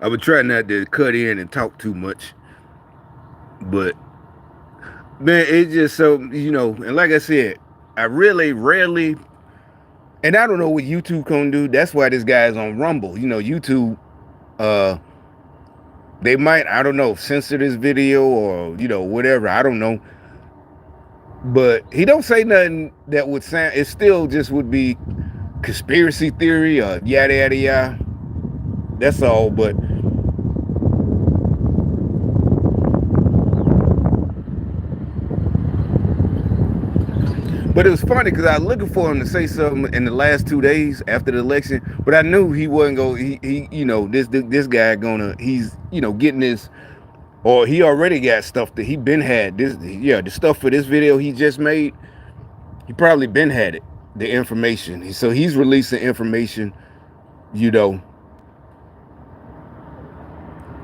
I would try not to cut in and talk too much, but man, it's just so And like I said, I really rarely, and I don't know what YouTube gonna do. That's why this guy's on Rumble. YouTube, uh, they might, I don't know, censor this video or whatever. I don't know, but he don't say nothing that would sound. It still just would be conspiracy theory or yada yada yada. That's all. But it was funny because I was looking for him to say something in the last 2 days after the election, but I knew he wasn't going. This guy gonna getting this, or he already got stuff that he been had. The stuff for this video he just made, he probably been had it, the information. So he's releasing information. You know,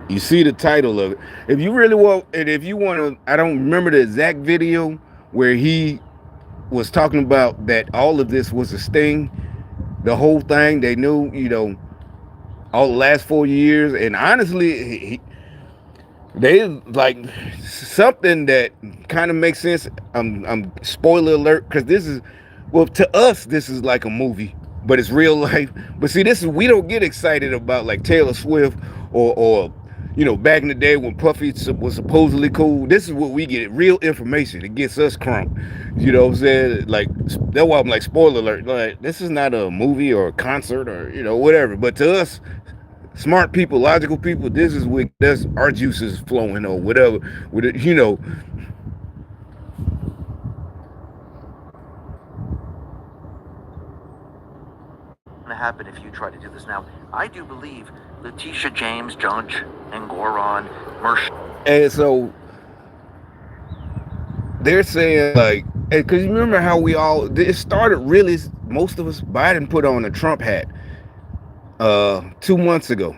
you see the title of it. If you really want, and if you want to, I don't remember the exact video where he was talking about that all of this was a sting, the whole thing. They knew, all the last 4 years, and honestly, they like something that kind of makes sense. I'm spoiler alert, because this is, well, to us this is like a movie, but it's real life. But see, this is, we don't get excited about like Taylor Swift or back in the day when Puffy was supposedly cool. This is what we get, real information. It gets us crunk. You know what I'm saying? Like, that's why I'm like, spoiler alert. Like, this is not a movie or a concert or, whatever. But to us, smart people, logical people, this is what, that's our juices flowing or whatever. With it, happen if you try to do this now. I do believe Letitia James, Judge, and Goron, Mersh. And so they're saying, like, because you remember how it started really, most of us, Biden put on a Trump hat 2 months ago.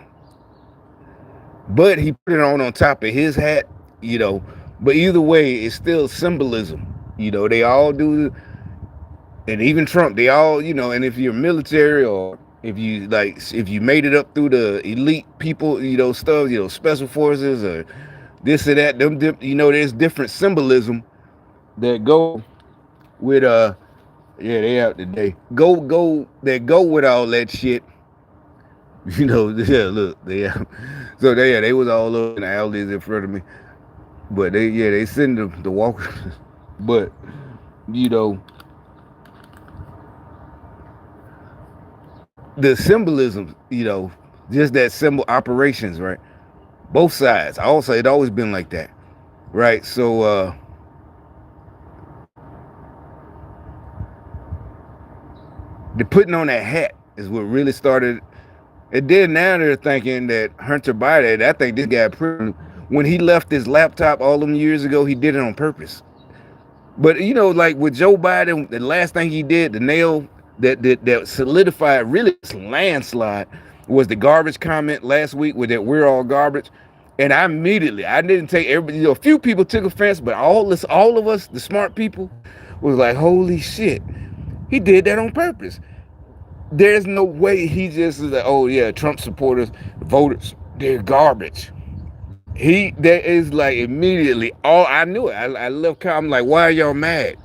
But he put it on top of his hat, But either way, it's still symbolism. They all do, and even Trump, they all, and if you're military or if you made it up through the elite people, stuff, special forces or this or that, there's different symbolism that go with yeah, they out today. That go with all that shit. Yeah, look, they was all up in the alleys in front of me. But they send the walkers. But the symbolism, just that symbol operations, right? Both sides. Also, it always been like that, right? So the putting on that hat is what really started. It did. Now they're thinking that Hunter Biden, I think this guy, when he left his laptop all them years ago, he did it on purpose. But like with Joe Biden, the last thing he did, the nail that solidified really landslide, was the garbage comment last week with that we're all garbage. And I didn't take everybody, a few people took offense, but all of us, the smart people, was like, holy shit, he did that on purpose. There's no way he just is like, oh yeah, Trump supporters, voters, they're garbage. That is like immediately, all I knew it. I left, I'm like, why are y'all mad?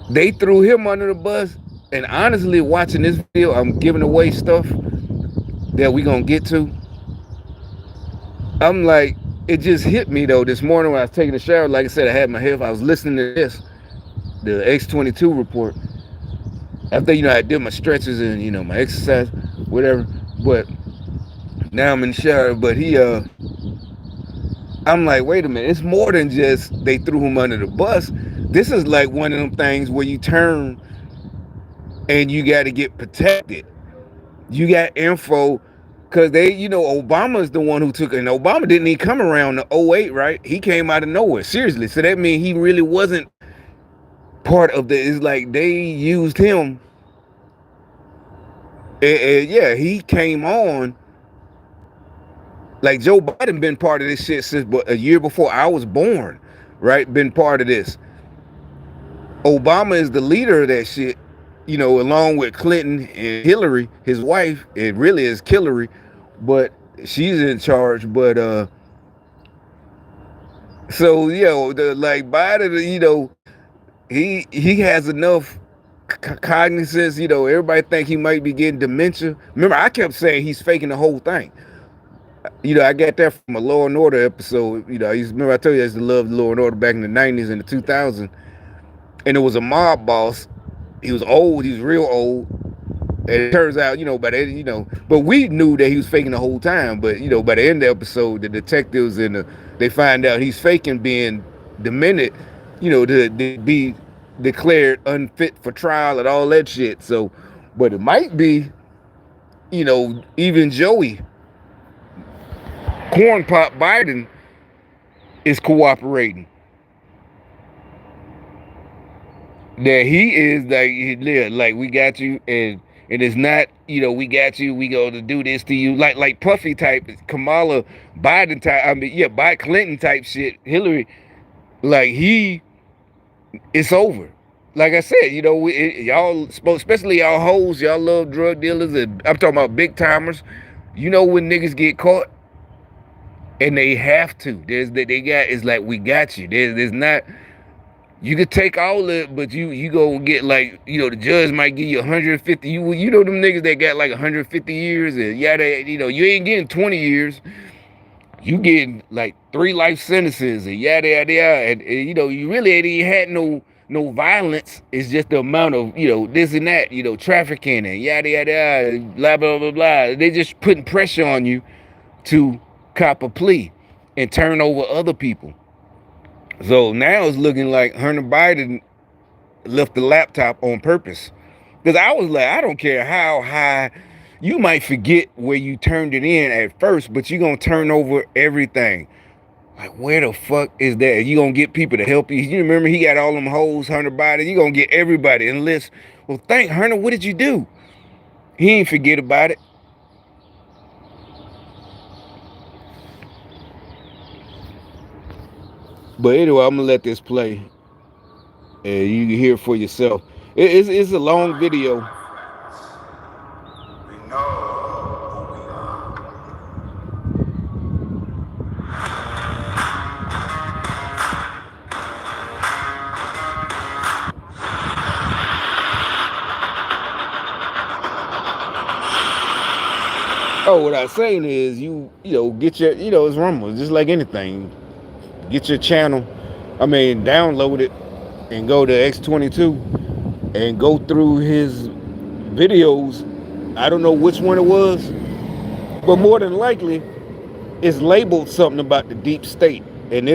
They threw him under the bus. And honestly, watching this video, I'm giving away stuff that we gonna get to. I'm like, it just hit me though this morning when I was taking a shower. Like I said, I had my head, I was listening to this, the X22 report. After I did my stretches and my exercise, whatever. But now I'm in the shower. But I'm like, wait a minute, it's more than just they threw him under the bus. This is like one of them things where you turn and you got to get protected. You got info, because Obama is the one who took it. And Obama didn't even come around the 08, right? He came out of nowhere, seriously. So that means he really wasn't part of it's like they used him. And yeah, he came on. Like Joe Biden been part of this shit since a year before I was born, right? Been part of this. Obama is the leader of that shit, along with Clinton and Hillary, his wife. It really is Hillary, but she's in charge. But so like Biden, he has enough cognizance. Everybody think he might be getting dementia. Remember, I kept saying he's faking the whole thing. I got that from a Law and Order episode. Remember I told you I used to love Law and Order back in the '90s and the 2000s, and it was a mob boss. He was old. He was real old. And it turns out, but we knew that he was faking the whole time. But by the end of the episode, the detectives they find out he's faking being demented, to be declared unfit for trial and all that shit. So, but it might be, even Joey Corn Pop Biden is cooperating. That he is like we got you, and it's not we got you, we go to do this to you, like Puffy type, Kamala Biden type. I mean, Biden Clinton type shit. Hillary, like it's over. Like I said, y'all, especially y'all hoes, y'all love drug dealers, and I'm talking about big timers. When niggas get caught, and they have to. It's like we got you. There's not. You could take all of it, but you go get the judge might give you 150. Them niggas that got like 150 years and you ain't getting 20 years. You getting like 3 life sentences and yada yada yada, and you really ain't even had no violence. It's just the amount of this and that, trafficking and yada yada yada, blah blah blah blah. They just putting pressure on you to cop a plea and turn over other people. So now it's looking like Hunter Biden left the laptop on purpose. Because I was like, I don't care how high, you might forget where you turned it in at first, but you're going to turn over everything. Like, where the fuck is that? You going to get people to help you? You remember he got all them hoes, Hunter Biden. You going to get everybody unless, well, thank Hunter, what did you do? He ain't forget about it. But anyway, I'm going to let this play. And you can hear it for yourself. It's a long video. We know who we are. Oh, what I'm saying is get your, it's Rumble, just like anything. Get your channel, download it and go to X22 and go through his videos. I don't know which one it was, but more than likely it's labeled something about the deep state. And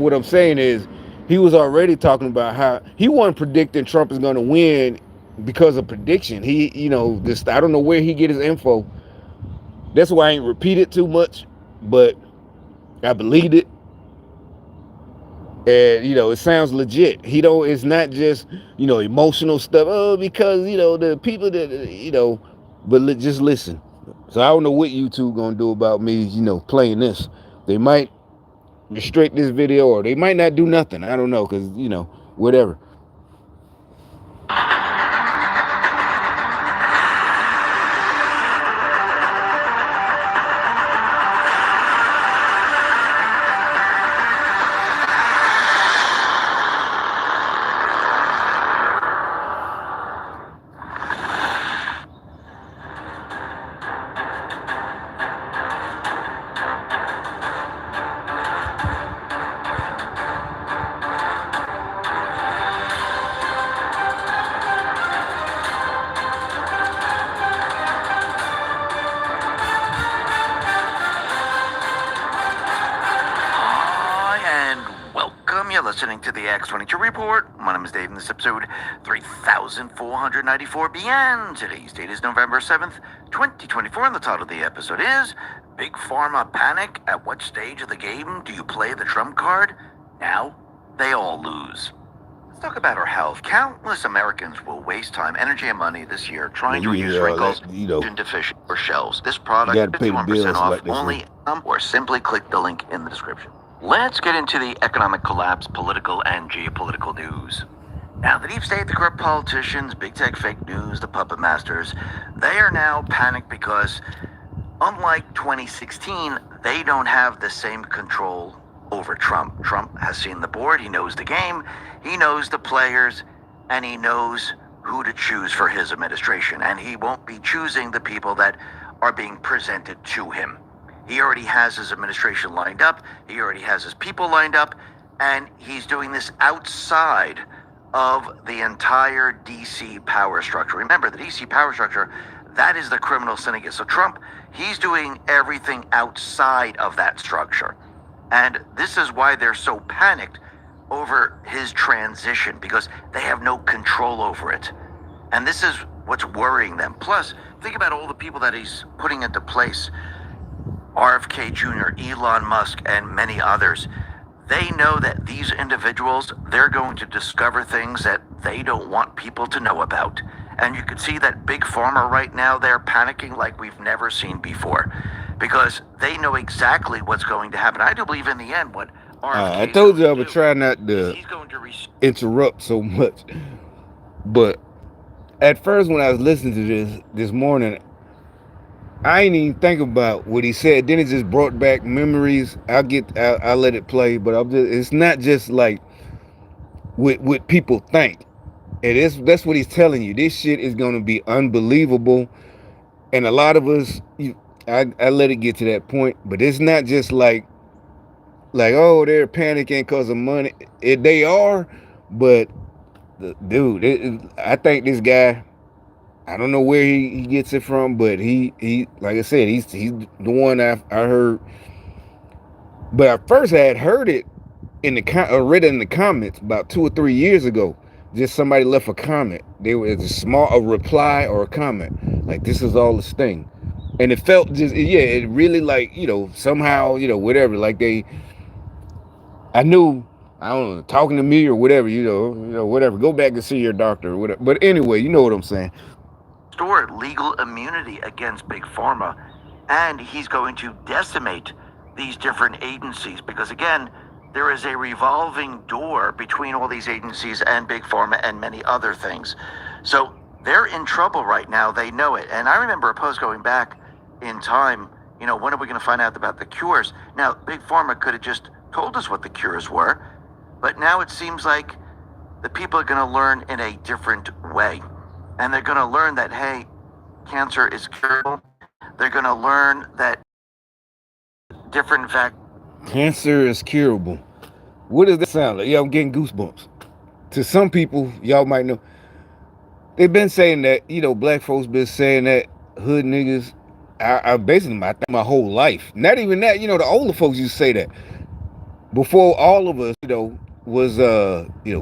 what I'm saying is he was already talking about how he wasn't predicting Trump is going to win because of prediction. I don't know where he get his info. That's why I ain't repeat it too much, but I believed it. And it sounds legit. It's not just emotional stuff. Oh, because the people that but just listen. So I don't know what YouTube gonna do about me playing this. They might restrict this video, or they might not do nothing. I don't know, because whatever. Listening to the X22 Report. My name is Dave, and this episode 3494 BN. Today's date is November 7th, 2024, and the title of the episode is Big Pharma Panic. At what stage of the game do you play the trump card? Now they all lose. Let's talk about our health. Countless Americans will waste time, energy, and money this year trying to use wrinkles, deficient, or shells. This product, 51% off, only or simply click the link in the description. Let's get into the economic collapse, political and geopolitical news. Now, the deep state, the corrupt politicians, big tech, fake news, the puppet masters, they are now panicked because Unlike 2016, they don't have the same control over Trump. Trump has seen the board, he knows the game, he knows the players, and he knows who to choose for his administration. And he won't be choosing the people that are being presented to him. He already has his administration lined up, he already has his people lined up, and he's doing this outside of the entire DC power structure. Remember, the DC power structure, that is the criminal syndicate. So Trump, he's doing everything outside of that structure. And this is why they're so panicked over his transition, because they have no control over it. And this is what's worrying them. Plus, think about all the people that he's putting into place. RFK Jr., Elon Musk, and many others. They know that these individuals, they're going to discover things that they don't want people to know about. And you can see that Big Pharma right now, they're panicking like we've never seen before, because they know exactly what's going to happen. I do believe in the end what RFK I told you I would try not to he's going to interrupt so much. But at first when I was listening to this morning, I ain't even think about what he said. Then it just brought back memories. I'll let it play, but it's not just like what people think. And that's what he's telling you. This shit is going to be unbelievable. And a lot of us, I let it get to that point. But it's not just like, oh, they're panicking because of money. They are, but dude, I think this guy, I don't know where he gets it from, but he like I said, he's the one I heard. But at first I had heard it read it in the comments about 2 or 3 years ago. Just somebody left a comment. There was a reply or a comment. Like, this is all this thing. And it felt just, it really like, somehow, whatever. Like I knew, I don't know, talking to me or whatever, whatever. Go back and see your doctor or whatever. But anyway, you know what I'm saying. Restore legal immunity against Big Pharma, and he's going to decimate these different agencies, because again, there is a revolving door between all these agencies and Big Pharma and many other things. So they're in trouble right now. They know it. And I remember a post going back in time, when are we going to find out about the cures? Now, Big Pharma could have just told us what the cures were, but now it seems like the people are going to learn in a different way. And they're going to learn that, hey, cancer is curable. They're going to learn that different cancer is curable. What does that sound like? Yeah, I'm getting goosebumps. To some people, y'all might know, they've been saying that, black folks been saying that, hood niggas, I basically, I think my whole life. Not even that, the older folks used to say that. Before all of us, was,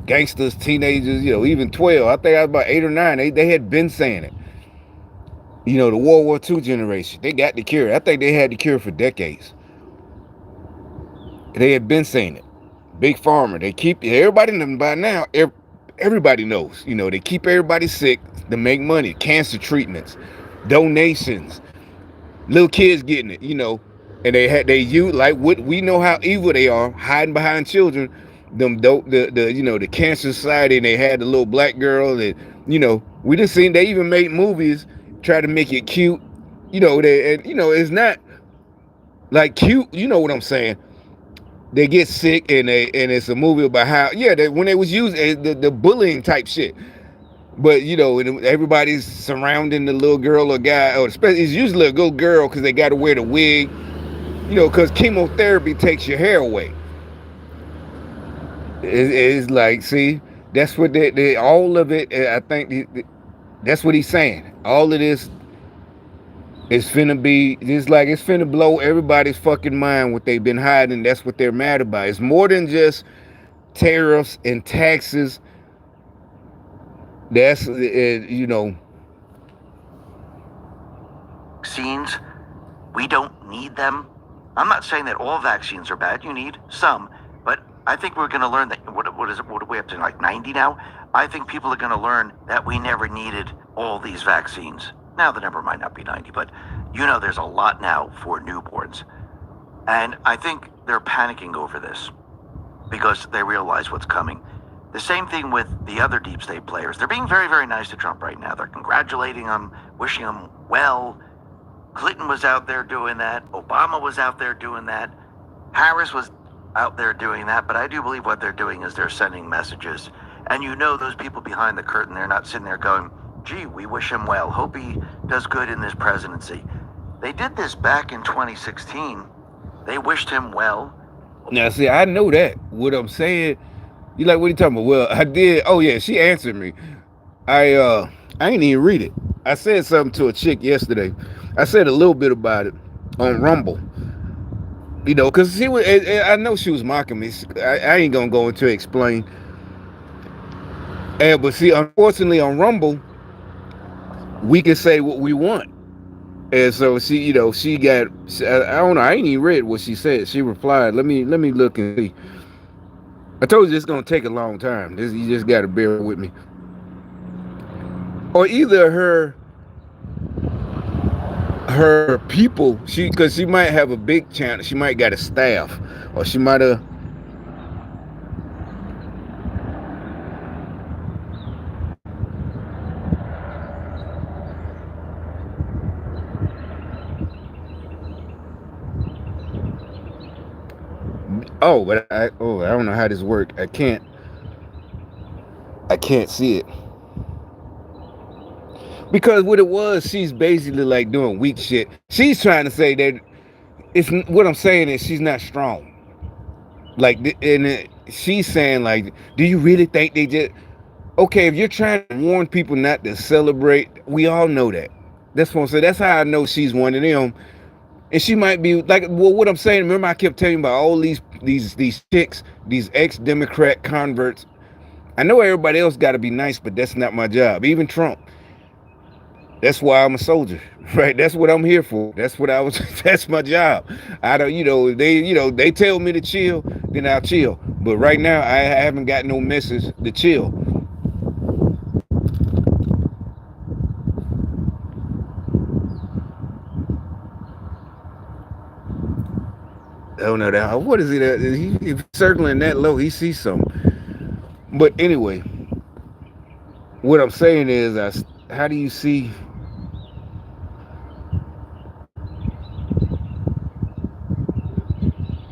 gangsters, teenagers, even 12. I think I was about 8 or 9. They had been saying it. The World War II generation, they got the cure. I think they had the cure for decades. They had been saying it. Big Pharma, they keep everybody by now. Everybody knows, they keep everybody sick to make money. Cancer treatments, donations, little kids getting it, and they like what we know how evil they are, hiding behind children. The Cancer Society, and they had the little black girl that, we just seen. They even made movies try to make it cute, it's not like cute. You know what I'm saying? They get sick, and it's a movie about how when they was using the bullying type shit. But everybody's surrounding the little girl or guy, or especially it's usually a little girl because they got to wear the wig, because chemotherapy takes your hair away. It's like, see, that's what they all of it. I think that's what he's saying. All of this. It's finna blow everybody's fucking mind what they've been hiding. That's what they're mad about. It's more than just tariffs and taxes. That's, Vaccines, we don't need them. I'm not saying that all vaccines are bad. You need some. But I think we're going to learn that, what is it? What are we up to, like 90 now? I think people are going to learn that we never needed all these vaccines. Now the number might not be 90, but there's a lot now for newborns. And I think they're panicking over this because they realize what's coming. The same thing with the other deep state players. They're being very, very nice to Trump right now. They're congratulating him, wishing him well. Clinton was out there doing that. Obama was out there doing that. Harris was out there doing that. But I do believe what they're doing is they're sending messages. And you know those people behind the curtain, they're not sitting there going, gee, we wish him well. Hope he does good in this presidency. They did this back in 2016. They wished him well. Now, see, I know that. What I'm saying, you like, what are you talking about? Well, I did. Oh yeah, she answered me. I ain't even read it. I said something to a chick yesterday. I said a little bit about it on Rumble. You know, because she was. I know she was mocking me. I ain't gonna go into explain. But see, unfortunately, on Rumble, we can say what we want. And so she, you know, she got. I don't know. I ain't even read what she said. She replied. Let me look and see. I told you it's gonna take a long time. You just gotta bear with me. Or either her people, because she might have a big channel. She might got a staff, or she might have. Oh, but I don't know how this works. I can't see it. Because what it was, she's basically like doing weak shit. She's trying to say that it's what I'm saying is she's not strong. Like, and she's saying like, do you really think they just okay? If you're trying to warn people not to celebrate, we all know that. That's what I'm saying. That's how I know she's one of them. And she might be like, well, what I'm saying. Remember, I kept telling you about all these chicks, these ex-Democrat converts. I know everybody else got to be nice, but that's not my job. Even Trump. That's why I'm a soldier, right? That's what I'm here for. That's what I was. That's my job. I don't, they tell me to chill, then I'll chill. But right now, I haven't got no message to chill. Oh no, that what is it? He's circling that low. He sees something. But anyway, what I'm saying is, how do you see?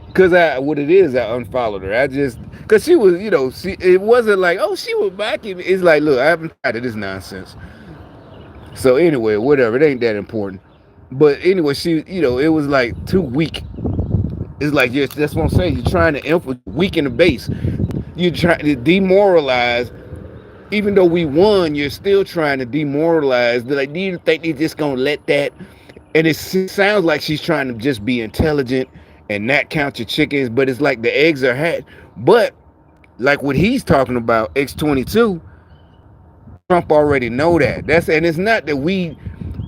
Because what it is, I unfollowed her. Because she was, it wasn't like, oh, she was back. It's like, look, I haven't tried this nonsense. So anyway, whatever, it ain't that important. But anyway, it was like too weak. It's like, yes, that's what I'm saying. You're trying to weaken the base. You're trying to demoralize. Even though we won, you're still trying to demoralize. Like, do you think they're just gonna let that? And it sounds like she's trying to just be intelligent and not count your chickens, but it's like the eggs are hatched. But like what he's talking about, X-22, Trump already know that. And it's not that we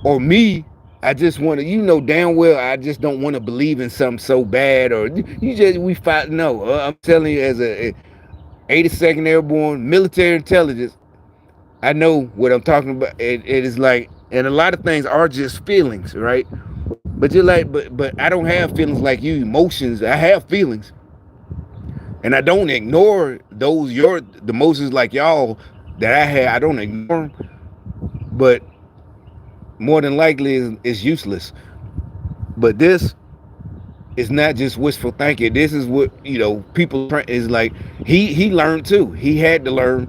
or me. I just want to, damn well, I just don't want to believe in something so bad, or we fight. No, I'm telling you, as a 82nd Airborne military intelligence, I know what I'm talking about. It is like, and a lot of things are just feelings, right? But you're like, but I don't have feelings like you, emotions. I have feelings, and I don't ignore the emotions like y'all that I had. I don't ignore them, but more than likely it's useless. But this is not just wishful thinking. This is what people is like. He learned too. He had to learn.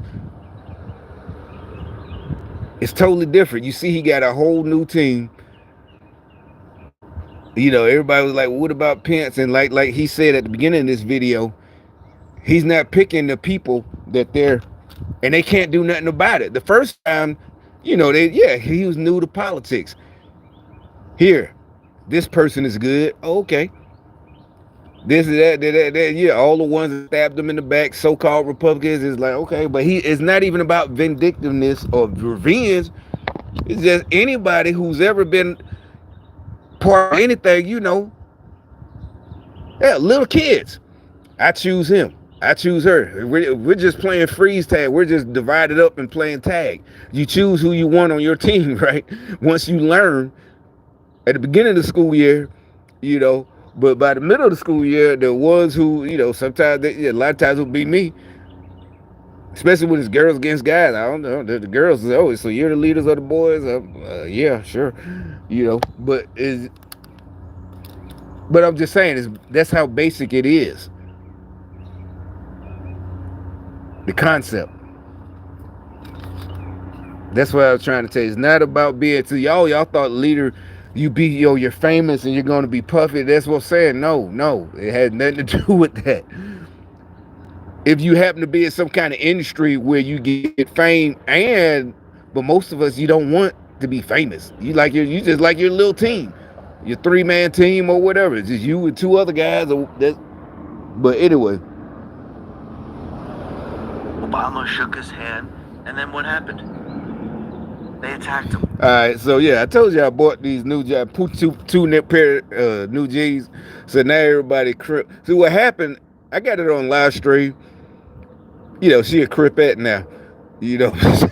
It's totally different. You see, he got a whole new team. Everybody was like, well, what about Pence? And like he said at the beginning of this video, he's not picking the people that and they can't do nothing about it. The first time, he was new to politics. Here, this person is good. Oh, okay. This is that, yeah. All the ones that stabbed him in the back, so-called Republicans, is like, okay, but it's not even about vindictiveness or revenge. It's just anybody who's ever been part of anything, Yeah, little kids. I choose him. I choose her. We're just playing freeze tag. We're just divided up and playing tag. You choose who you want on your team, right? Once you learn at the beginning of the school year, but by the middle of the school year, the ones who, sometimes a lot of times will be me. especially when it's girls against guys. I don't know. The girls say, "Oh, so you're the leaders of the boys?" Yeah, sure. But I'm just saying, that's how basic it is. The concept. That's what I was trying to tell you. It's not about being to y'all thought leader, you be you're famous and you're gonna be puffy. That's what I'm saying. No, it had nothing to do with that. If you happen to be in some kind of industry where you get fame, but most of us, you don't want to be famous. You just like your little team, your 3-man team or whatever. It's just you and 2 other guys. But anyway, Obama shook his hand, and then what happened? They attacked him. all right. So yeah, I told you I bought these new two pair new G's. So now everybody crip. See what happened? I got it on live stream. She a cripette now. Because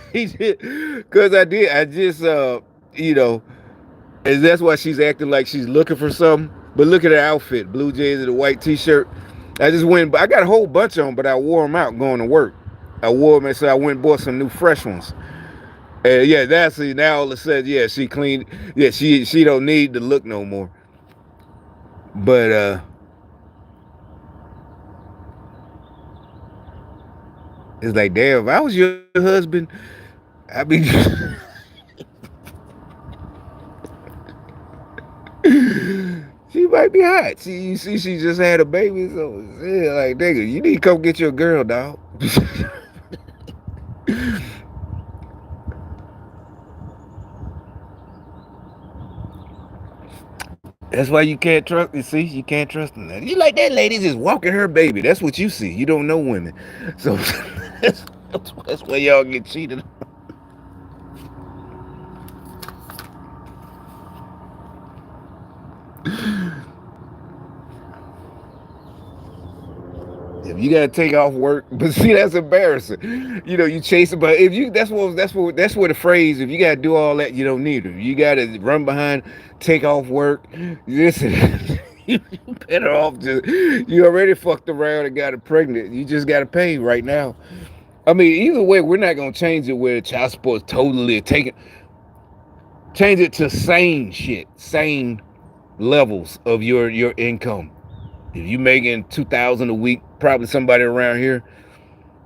I just and that's why she's acting like she's looking for something. But look at her outfit, blue jeans and a white t-shirt. I got a whole bunch on, but I wore them out going to work. I wore them, and so I went and bought some new fresh ones. And yeah, that's it. Now all of a sudden, yeah, she cleaned. Yeah, she don't need to look no more. But it's like, damn, if I was your husband, I'd be. She might be hot. You see, she just had a baby, so yeah, like, nigga, you need to come get your girl, dog. That's why you can't trust. You see, you can't trust them. You like that lady just walking her baby. That's what you see. You don't know women, so that's why y'all get cheated. If you gotta take off work, but see, that's embarrassing. You chase it, but if you that's what the phrase. If you gotta do all that, you don't need her. You gotta run behind, take off work. Listen, you better off just. You already fucked around and got her pregnant. You just gotta pay right now. I mean, either way, we're not gonna change it where child support is totally taken. Change it to sane levels of your income. If you making $2,000 a week, probably somebody around here,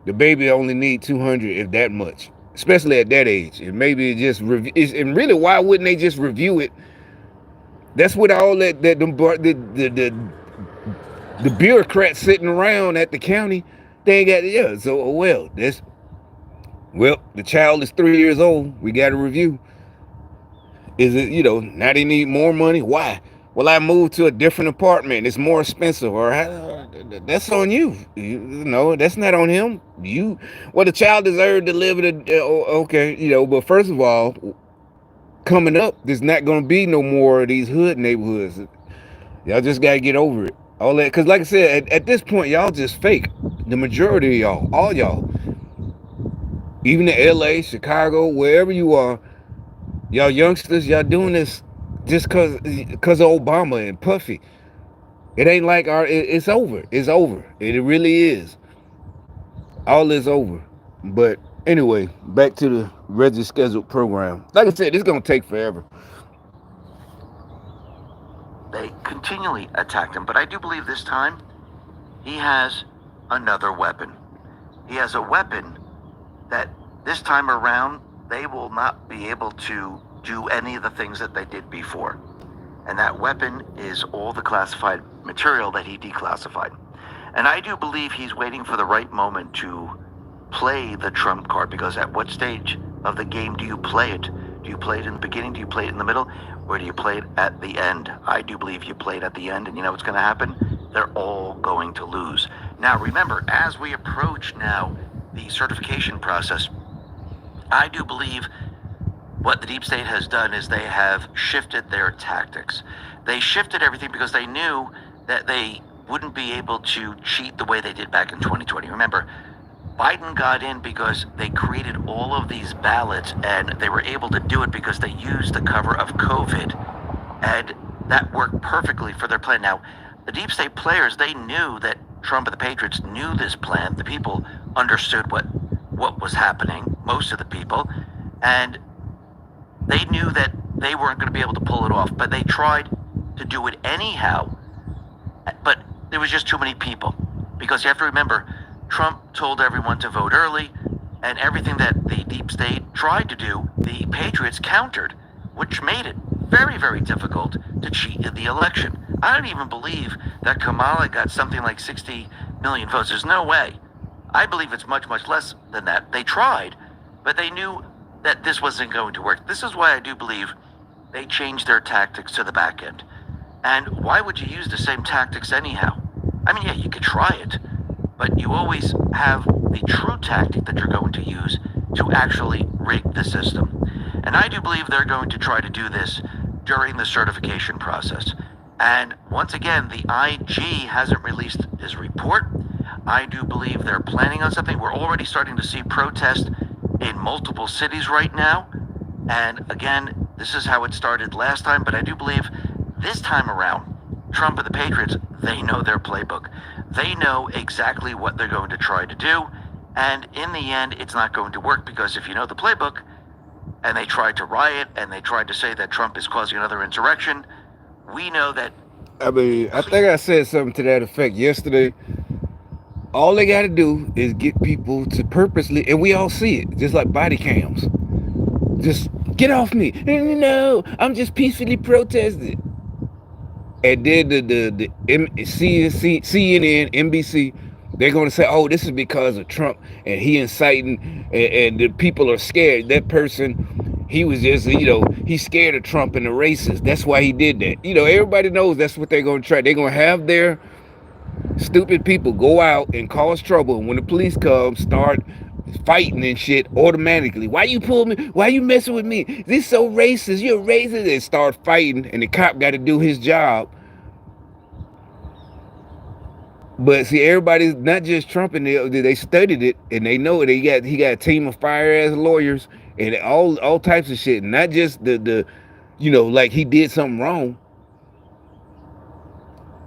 the baby only need 200, if that much, especially at that age. And maybe it just and really, why wouldn't they just review it? That's what all the bureaucrats sitting around at the county, they ain't got. So the child is 3 years old. We got to review. Is it now they need more money? Why? Well, I moved to a different apartment. It's more expensive. Or that's on you. That's not on him. The child deserved to live in okay. But first of all, coming up, there's not going to be no more of these hood neighborhoods. Y'all just got to get over it. All that, because like I said, at this point, y'all just fake. The majority of y'all, all y'all, even in LA, Chicago, wherever you are, y'all youngsters, y'all doing this just cause of Obama and Puffy. It ain't like it's over. It's over. It really is. All is over. But anyway, back to the regularly scheduled program. Like I said, it's gonna take forever. They continually attacked him, but I do believe this time he has another weapon. He has a weapon that this time around they will not be able to do any of the things that they did before. And that weapon is all the classified material that he declassified. And I do believe he's waiting for the right moment to play the trump card, because at what stage of the game do you play it? Do you play it in the beginning? Do you play it in the middle? Or do you play it at the end? I do believe you play it at the end, and you know what's going to happen? They're all going to lose. Now remember, as we approach now the certification process, I do believe what the deep state has done is they have shifted their tactics. They shifted everything because they knew that they wouldn't be able to cheat the way they did back in 2020. Remember, Biden got in because they created all of these ballots, and they were able to do it because they used the cover of COVID, and that worked perfectly for their plan. Now, the deep state players, they knew that Trump and the Patriots knew this plan. The people understood what what was happening, most of the people, and they knew that they weren't going to be able to pull it off, but they tried to do it anyhow. But there was just too many people, because you have to remember, Trump told everyone to vote early, and everything that the deep state tried to do, the Patriots countered, which made it very, very difficult to cheat in the election. I don't even believe that Kamala got something like 60 million votes. There's no way. I believe it's much, much less than that. They tried, but they knew that this wasn't going to work. This is why I do believe they changed their tactics to the back end. And why would you use the same tactics anyhow? I mean, yeah, you could try it, but you always have the true tactic that you're going to use to actually rig the system. And I do believe they're going to try to do this during the certification process. And once again, the IG hasn't released his report. I do believe they're planning on something. We're already starting to see protests in multiple cities right now. And again, this is how it started last time, but I do believe this time around, Trump and the Patriots, they know their playbook. They know exactly what they're going to try to do. And in the end, it's not going to work, because if you know the playbook, and they tried to riot, and they tried to say that Trump is causing another insurrection, we know that. I mean, I think I said something to that effect yesterday. All they got to do is get people to purposely, and we all see it, just like body cams. Just get off me. No, I'm just peacefully protesting. And then the CNN, NBC, they're going to say, oh, this is because of Trump and he inciting, and the people are scared. That person, he was just, he's scared of Trump and the racists. That's why he did that. Everybody knows that's what they're going to try. They're going to have their stupid people go out and cause trouble. And when the police come, start fighting and shit automatically. Why you pull me? Why you messing with me? This so racist. You're racist. And start fighting, and the cop got to do his job. But see, everybody's not just Trump, and they studied it, and they know it. He got a team of fire-ass lawyers and all types of shit. Not just the like he did something wrong.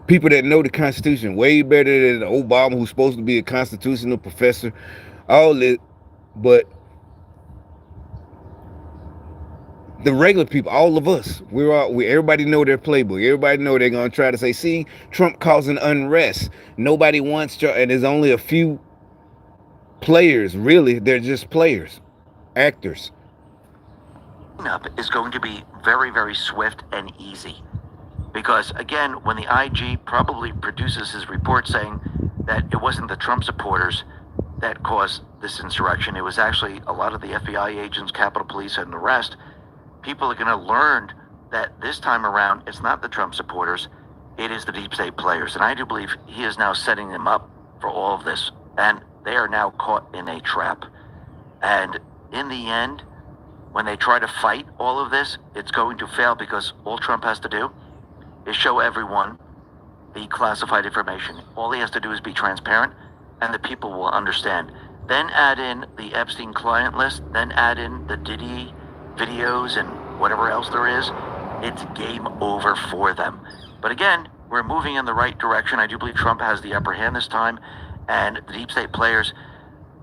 People that know the Constitution way better than Obama, who's supposed to be a constitutional professor. All that, but the regular people, all of us, everybody know their playbook. Everybody know they're gonna try to say, see, Trump causing unrest. Nobody wants to, and there's only a few players, really. They're just players, actors. Up is going to be very, very swift and easy. Because again, when the IG probably produces his report saying that it wasn't the Trump supporters that caused this insurrection, it was actually a lot of the FBI agents, Capitol Police, and the rest, people are going to learn that this time around, it's not the Trump supporters, it is the deep state players. And I do believe he is now setting them up for all of this. And they are now caught in a trap. And in the end, when they try to fight all of this, it's going to fail, because all Trump has to do is show everyone the classified information. All he has to do is be transparent, and the people will understand. Then add in the Epstein client list, then add in the Diddy videos and whatever else there is. It's game over for them. But again, we're moving in the right direction. I do believe Trump has the upper hand this time, and the deep state players,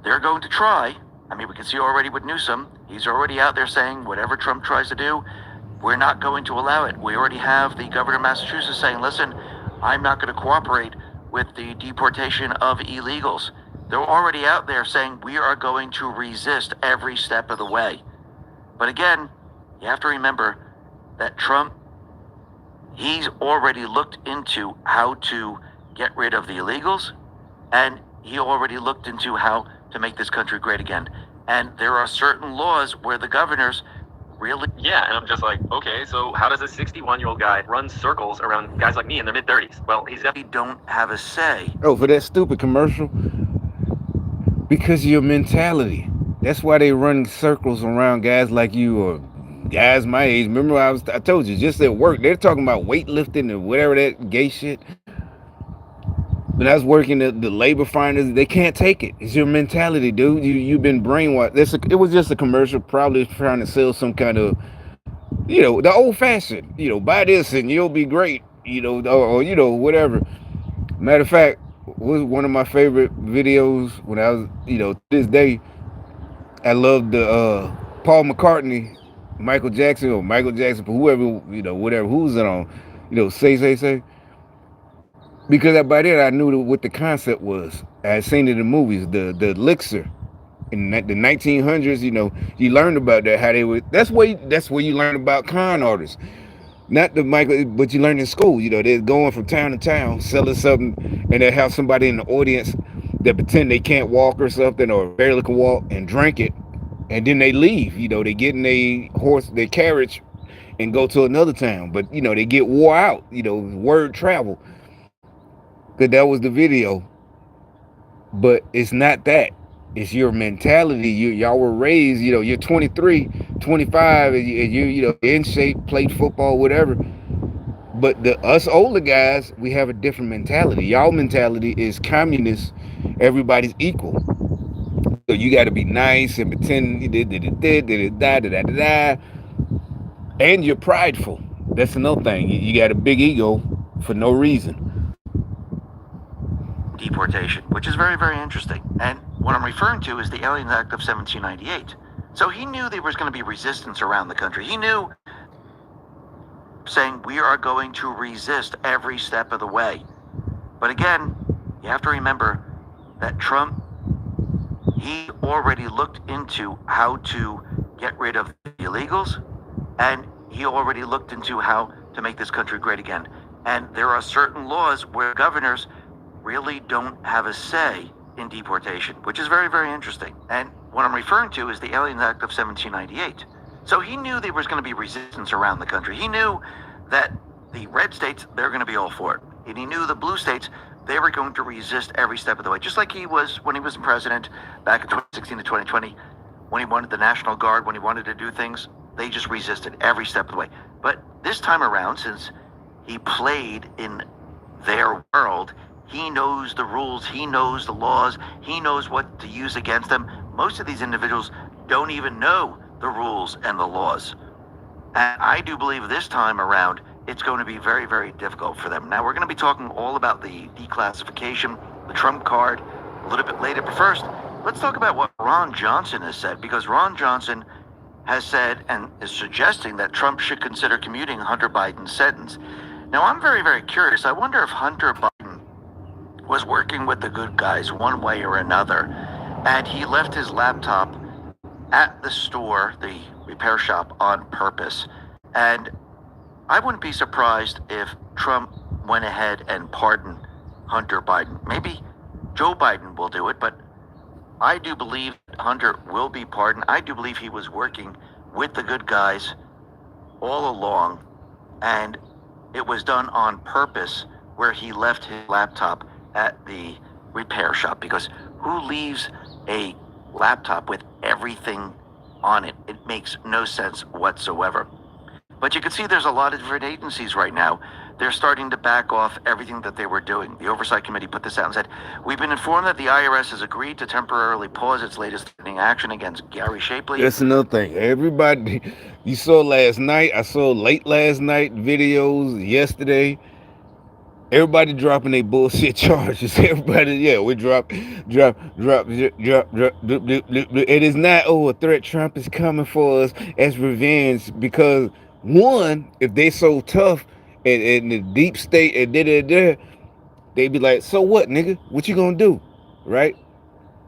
they're going to try. I mean, we can see already with Newsom, he's already out there saying whatever Trump tries to do, we're not going to allow it. We already have the governor of Massachusetts saying, listen, I'm not going to cooperate with the deportation of illegals. They're already out there saying we are going to resist every step of the way. But again, you have to remember that Trump, he's already looked into how to get rid of the illegals, and he already looked into how to make this country great again. And there are certain laws where the governors really... Yeah, and I'm just like, okay, so how does a 61-year-old guy run circles around guys like me in their mid-30s? Well, he's definitely... don't have a say. Oh, for that stupid commercial? Because of your mentality. That's why they run circles around guys like you, or guys my age. Remember, I told you, just at work, they're talking about weightlifting and whatever that gay shit. When I was working at the labor finders, they can't take it. It's your mentality, dude. You've been brainwashed. It was just a commercial, probably trying to sell some kind of, the old fashioned, buy this and you'll be great, or whatever. Matter of fact, was one of my favorite videos when I was, to this day, I love the Paul McCartney, Michael Jackson, whoever, whatever, who's it on, say. Because by then I knew what the concept was. I had seen it in movies, the elixir. In the 1900s, you learned about that, how they would. That's where you learn about con artists. Not the Michael, but you learn in school. They're going from town to town, selling something, and they have somebody in the audience that pretend they can't walk or something, or barely can walk, and drink it, and then they leave. They get in their carriage, and go to another town. But they get wore out. Word travel. Cause that was the video. But it's not that. It's your mentality. Y'all were raised, you're 23, 25, and you in shape, played football, whatever. But us older guys, we have a different mentality. Y'all mentality is communist. Everybody's equal. So you got to be nice and pretend you did, and you're prideful. That's another thing. You got a big ego for no reason. Deportation, which is very, very interesting. And what I'm referring to is the Alien Act of 1798. So he knew there was going to be resistance around the country. He knew, saying we are going to resist every step of the way. But again, you have to remember that Trump, he already looked into how to get rid of the illegals, and he already looked into how to make this country great again. And there are certain laws where governors really don't have a say in deportation, which is very, very interesting. And what I'm referring to is the Alien Act of 1798. So he knew there was going to be resistance around the country. He knew that the red states, they're going to be all for it. And he knew the blue states, they were going to resist every step of the way. Just like he was when he was president back in 2016 to 2020, when he wanted the National Guard, when he wanted to do things, they just resisted every step of the way. But this time around, since he played in their world, he knows the rules, he knows the laws, he knows what to use against them. Most of these individuals don't even know the rules and the laws. And I do believe this time around, it's going to be very, very difficult for them. Now, we're going to be talking all about the declassification, the Trump card, a little bit later. But first, let's talk about what Ron Johnson has said, because Ron Johnson has said and is suggesting that Trump should consider commuting Hunter Biden's sentence. Now, I'm very, very curious. I wonder if Hunter Biden was working with the good guys one way or another, and he left his laptop at the store, the repair shop, on purpose. And I wouldn't be surprised if Trump went ahead and pardoned Hunter Biden. Maybe Joe Biden will do it, but I do believe Hunter will be pardoned. I do believe he was working with the good guys all along, and it was done on purpose, where he left his laptop at the repair shop, because who leaves a laptop with everything on it? It makes no sense whatsoever. But you can see there's a lot of different agencies right now. They're starting to back off everything that they were doing. The Oversight Committee put this out and said, we've been informed that the IRS has agreed to temporarily pause its latest threatening action against Gary Shapley. That's another thing. Everybody, you saw last night, I saw late last night videos yesterday. Everybody dropping their bullshit charges. Everybody, we drop. It is not, a threat. Trump is coming for us as revenge. Because one, if they so tough and the deep state and they be like, so what, nigga? What you gonna do, right?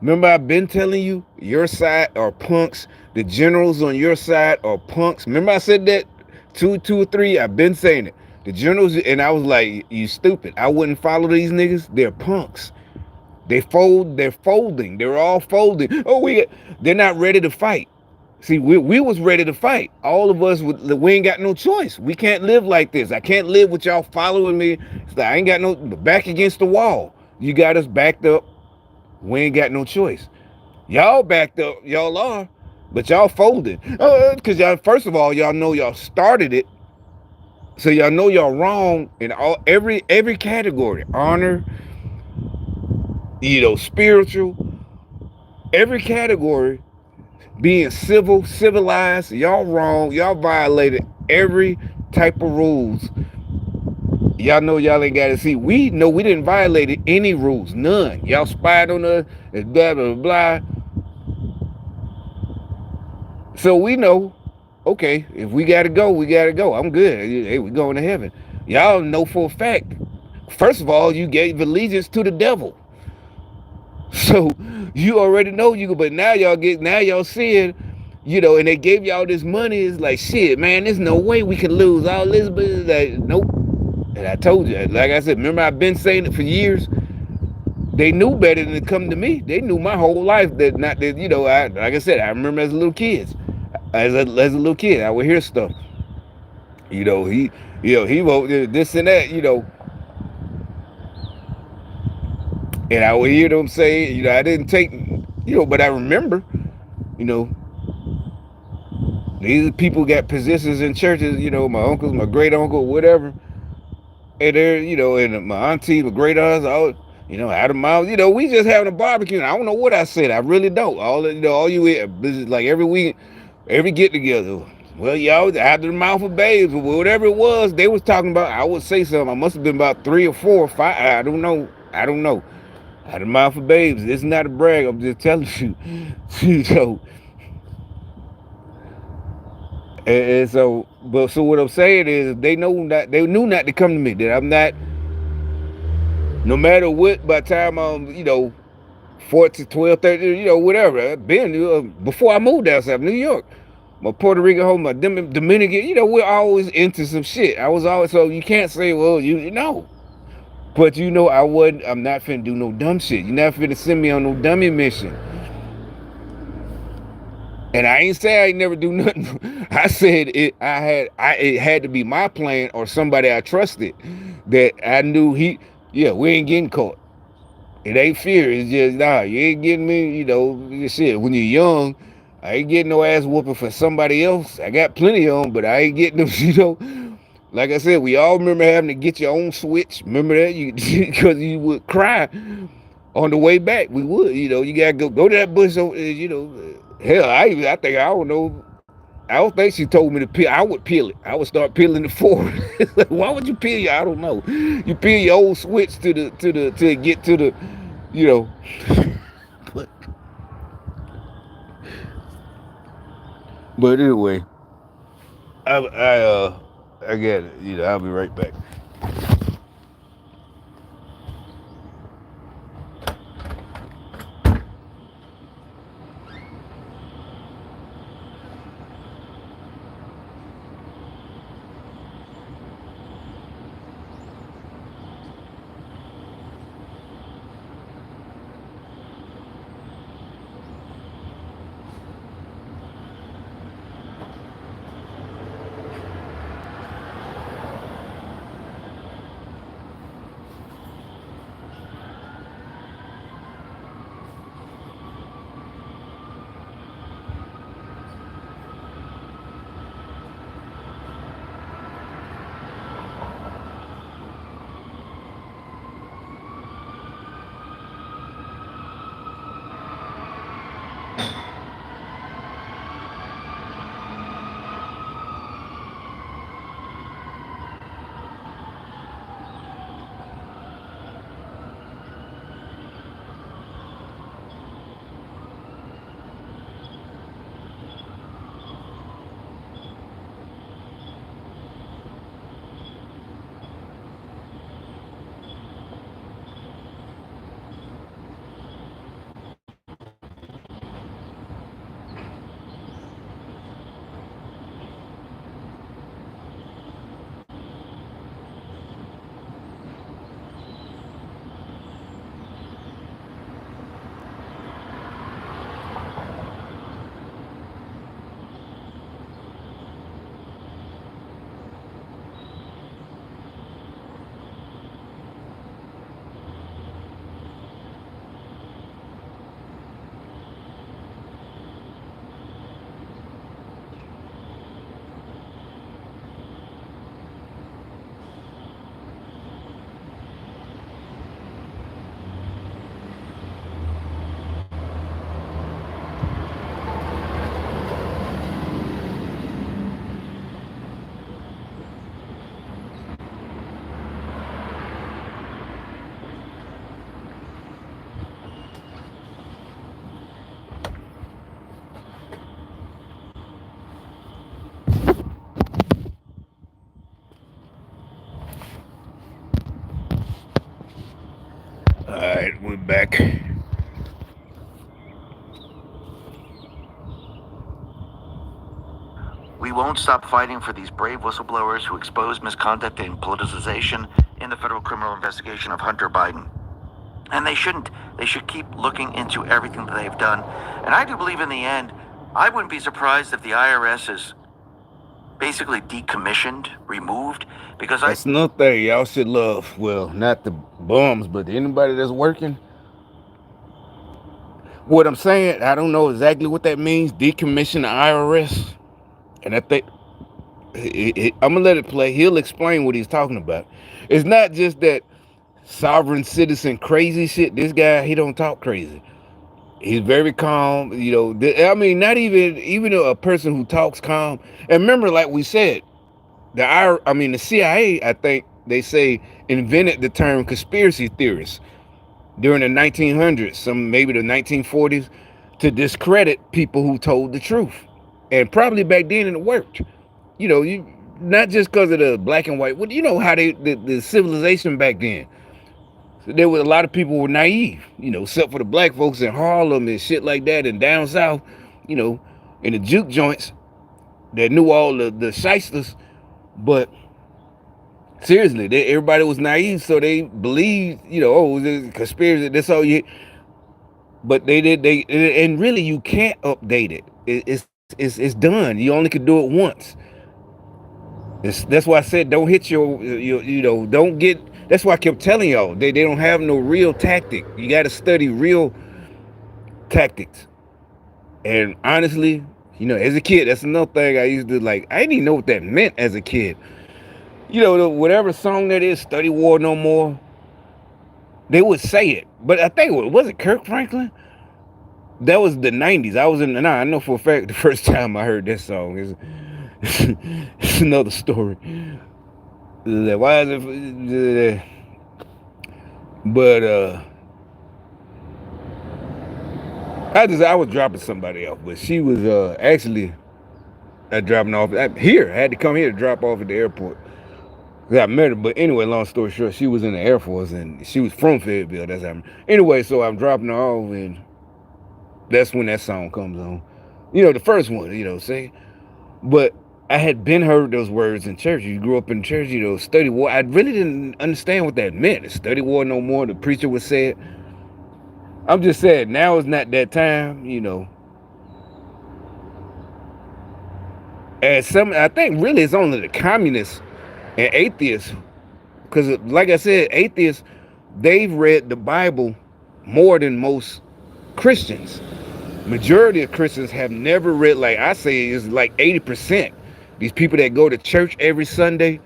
Remember, I've been telling you, your side are punks. The generals on your side are punks. Remember, I said that two or three. I've been saying it. The generals, and I was like, you stupid. I wouldn't follow these niggas. They're punks. They're folding. They're all folding. They're not ready to fight. See, we was ready to fight. All of us, we ain't got no choice. We can't live like this. I can't live with y'all following me. It's like, I ain't got no, back against the wall. You got us backed up. We ain't got no choice. Y'all backed up. Y'all are. But y'all folded. Because y'all, first of all, y'all know y'all started it. So y'all know y'all wrong in every category. Honor, spiritual, every category. Being civilized, y'all wrong. Y'all violated every type of rules. Y'all know y'all ain't got to see. We know we didn't violate any rules. None. Y'all spied on us and blah, blah, blah. So we know, okay, if we gotta go, we gotta go. I'm good. Hey, we going to heaven. Y'all know for a fact. First of all, you gave allegiance to the devil. So you already know you, but now y'all seeing, and they gave y'all this money. It's like, shit, man, there's no way we can lose all this, but it's like, nope. And I told you, like I said, remember I've been saying it for years. They knew better than to come to me. They knew my whole life that not that, like I said, I remember as a little kid. As a little kid, I would hear stuff. He wrote this and that, and I would hear them say, I didn't take, but I remember, you know, these people got positions in churches, my uncles, my great uncle, whatever, and they're, and my auntie, my great aunts, all, out of mouth, we just having a barbecue. And I don't know what I said. I really don't. All you like every week, every get together. Well, y'all out of the mouth of babes, or whatever it was they was talking about. I would say something. I must have been about 3 or 4 or 5. I don't know. Out of the mouth of babes. It's not a brag. I'm just telling you. So, and so, but so what I'm saying is they knew not to come to me. That I'm not. No matter what, by the time I'm, 14, 12, 13, whatever. I've been before I moved outside New York. My Puerto Rican home, my Dominican, we're always into some shit. I was always, so you can't say, well, you know. But I'm not finna do no dumb shit. You're not finna send me on no dummy mission. And I ain't say I ain't never do nothing. I said it had to be my plan or somebody I trusted that I knew we ain't getting caught. It ain't fear. It's just, nah, you ain't getting me, shit. When you're young, I ain't getting no ass whooping for somebody else. I got plenty of them, but I ain't getting them, Like I said, we all remember having to get your own switch. Remember that? Because you would cry on the way back. We would, you gotta go to that bush, hell, I think, I don't know. I don't think she told me to peel. I would peel it. I would start peeling it forward. Why would you peel your? I don't know. You peel your old switch to get to the, But, but anyway, I get it. I'll be right back. All right, we're back. We won't stop fighting for these brave whistleblowers who expose misconduct and politicization in the federal criminal investigation of Hunter Biden. And they shouldn't. They should keep looking into everything that they've done. And I do believe in the end, I wouldn't be surprised if the IRS is basically decommissioned, removed, because That's another thing y'all should love. Well, not the bums, but anybody that's working. What I'm saying, I don't know exactly what that means. Decommission the IRS, and I think I'm gonna let it play. He'll explain what he's talking about. It's not just that sovereign citizen crazy shit. This guy, he don't talk crazy. He's very calm. You know, I mean, not even a person who talks calm. And remember, like we said, the CIA, I think they say invented the term conspiracy theorists during the 1900s, maybe the 1940s, to discredit people who told the truth. And probably back then it worked. You know, you not just because of the black and white. Well, you know how the civilization back then. There was a lot of people were naive, you know, except for the black folks in Harlem and shit like that, and down south, you know, in the juke joints that knew all the shysters. But seriously, everybody was naive, so they believed, you know, oh, this conspiracy. That's all you. But and really, you can't update it. It's done. You only could do it once. That's why I said don't hit your you know, don't get. That's why I kept telling y'all they don't have no real tactic. You got to study real tactics. And honestly, you know, as a kid, that's another thing I used to like. I didn't even know what that meant as a kid. You know, whatever song that is, Study War No More, they would say it. But I think, was it Kirk Franklin? That was the 90s. I know for a fact the first time I heard that song is it's another story. Why is it? But I was dropping somebody off, but she was actually dropping off here. I had to come here to drop off at the airport. I met her, but anyway, long story short, she was in the Air Force and she was from Fayetteville. That's how anyway, so I'm dropping her off, and that's when that song comes on. You know, the first one, you know, say. But I had been heard those words in church. You grew up in church, you know, study war. I really didn't understand what that meant. Study war no more. The preacher would say it. I'm just saying, now is not that time, you know. And I think really it's only the communists and atheists, because like I said, atheists, they've read the Bible more than most Christians. Majority of Christians have never read, like I say, it's like 80%. These people that go to church every Sunday,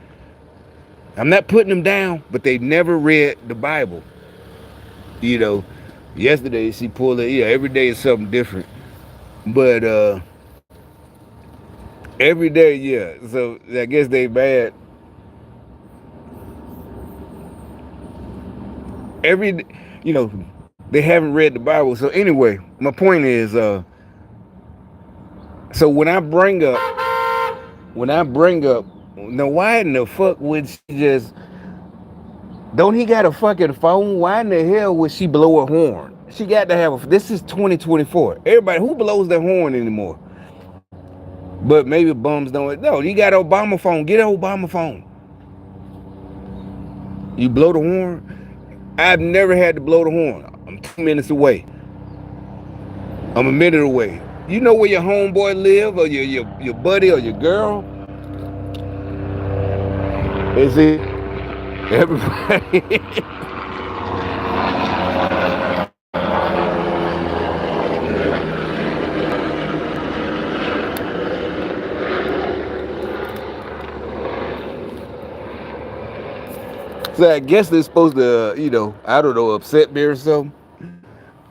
I'm not putting them down, but they've never read the Bible. You know, yesterday she pulled it, yeah, every day is something different. But every day, yeah. So I guess they bad. You know, they haven't read the Bible. So anyway, my point is, so when I bring up, now why in the fuck would she just, don't he got a fucking phone? Why in the hell would she blow a horn? She got to have this is 2024. Everybody, who blows their horn anymore? But maybe bums don't. No, you got an Obama phone. Get an Obama phone. You blow the horn? I've never had to blow the horn. I'm 2 minutes away. I'm a minute away. You know where your homeboy live, or your buddy, or your girl? Is it everybody? So I guess they're supposed to, you know, I don't know, upset me or something.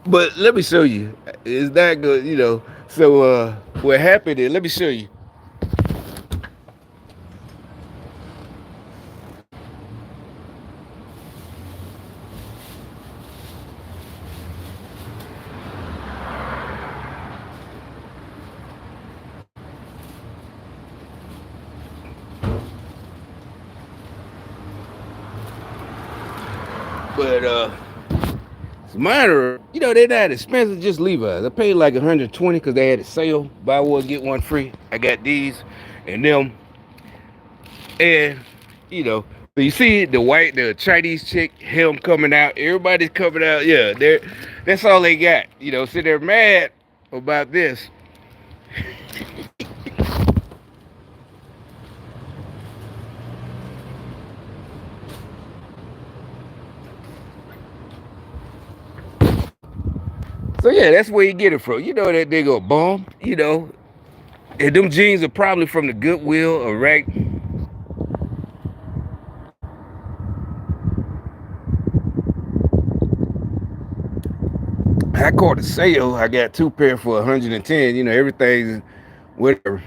But let me show you. It's that good, you know. So what happened is, let me show you. But So mine are, they're not expensive, just Levi's. I paid like 120 because they had a sale, buy one get one free. I got these and them, and but you see the Chinese chick, him coming out, everybody's coming out. Yeah, that's all they got. So they're mad about this. So yeah, that's where you get it from. That they go bomb. And them jeans are probably from the Goodwill or right. I caught a sale. I got 2 pair for 110. Everything's whatever.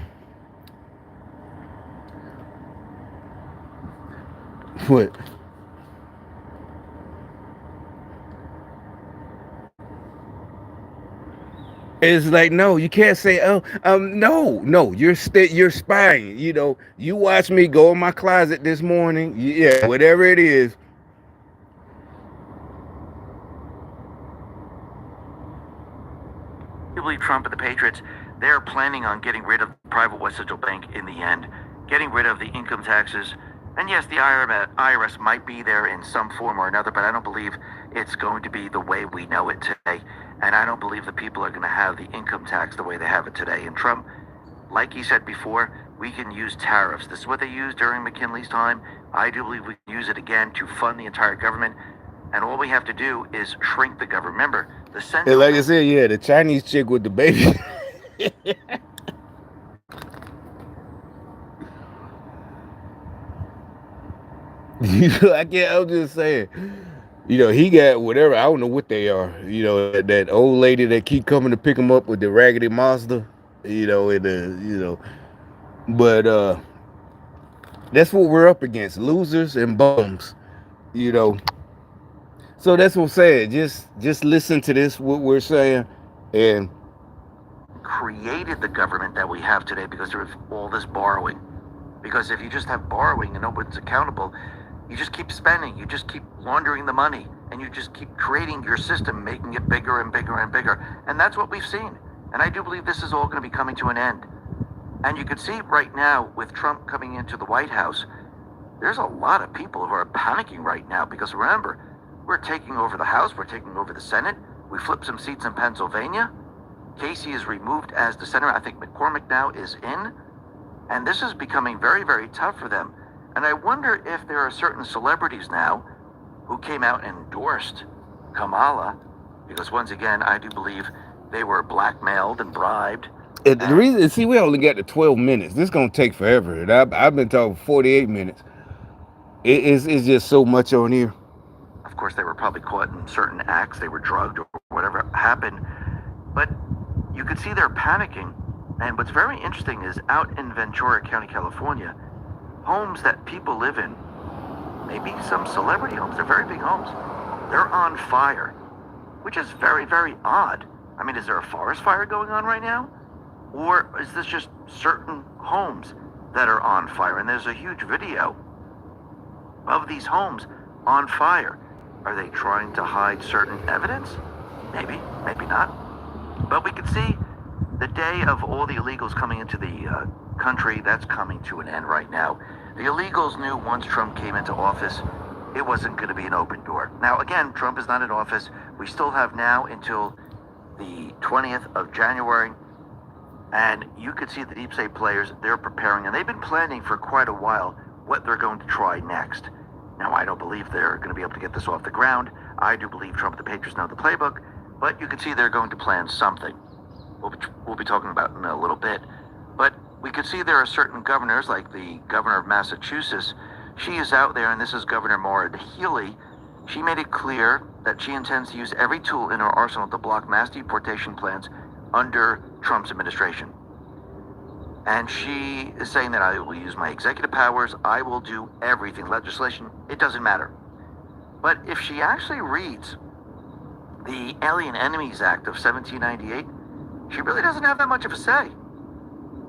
What? It's like, no, you can't say, no, you're spying. You watch me go in my closet this morning. Yeah, whatever it is. I believe Trump and the Patriots, they're planning on getting rid of the private West Central Bank in the end, getting rid of the income taxes. And yes, the IRS might be there in some form or another, but I don't believe it's going to be the way we know it today. And I don't believe the people are going to have the income tax the way they have it today. And Trump, like he said before, we can use tariffs. This is what they used during McKinley's time. I do believe we can use it again to fund the entire government. And all we have to do is shrink the government. Remember, the central... Like I said, yeah, the Chinese chick with the baby. I'm just saying. He got whatever. I don't know what they are. That old lady that keep coming to pick him up with the raggedy monster. But that's what we're up against: losers and bums. So that's what I'm saying. Just listen to this. What we're saying, and created the government that we have today because there was all this borrowing. Because if you just have borrowing and nobody's accountable, you just keep spending, you just keep laundering the money, and you just keep creating your system, making it bigger and bigger and bigger. And that's what we've seen. And I do believe this is all going to be coming to an end. And you can see right now with Trump coming into the White House, there's a lot of people who are panicking right now because remember, we're taking over the House, we're taking over the Senate, we flipped some seats in Pennsylvania, Casey is removed as the senator, I think McCormick now is in, and this is becoming very, very tough for them. And I wonder if there are certain celebrities now who came out and endorsed Kamala, because once again, I do believe they were blackmailed and bribed. The reason, see, we only got to 12 minutes. This is going to take forever. And I've been talking 48 minutes. It's just so much on here. Of course, they were probably caught in certain acts. They were drugged or whatever happened. But you could see they're panicking. And what's very interesting is out in Ventura County, California, homes that people live in, maybe some celebrity homes, they're very big homes, they're on fire, which is very, very odd. I mean, is there a forest fire going on right now? Or is this just certain homes that are on fire? And there's a huge video of these homes on fire. Are they trying to hide certain evidence? Maybe, maybe not. But we can see the day of all the illegals coming into the country, that's coming to an end right now. The illegals knew once Trump came into office, it wasn't going to be an open door. Now, again, Trump is not in office. We still have now until the 20th of January. And you could see the deep state players, they're preparing, and they've been planning for quite a while what they're going to try next. Now, I don't believe they're going to be able to get this off the ground. I do believe Trump and the Patriots know the playbook, but you can see they're going to plan something. We'll be talking about in a little bit. But we could see there are certain governors, like the governor of Massachusetts. She is out there, and this is Governor Maura Healey. She made it clear that she intends to use every tool in her arsenal to block mass deportation plans under Trump's administration. And she is saying that I will use my executive powers, I will do everything, legislation, it doesn't matter. But if she actually reads the Alien Enemies Act of 1798, she really doesn't have that much of a say.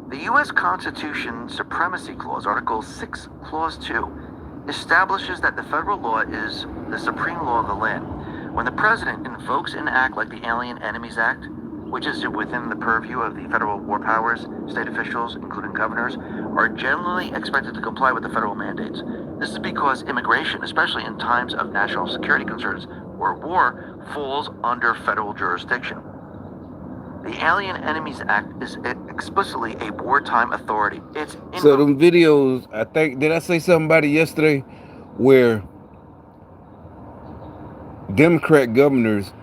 The U.S. Constitution Supremacy Clause, Article 6, Clause 2, establishes that the federal law is the supreme law of the land. When the president invokes an act like the Alien Enemies Act, which is within the purview of the federal war powers, state officials, including governors, are generally expected to comply with the federal mandates. This is because immigration, especially in times of national security concerns or war, falls under federal jurisdiction. The Alien Enemies Act is explicitly a wartime authority. So them videos, I think, did I say something about it yesterday, where Democrat governors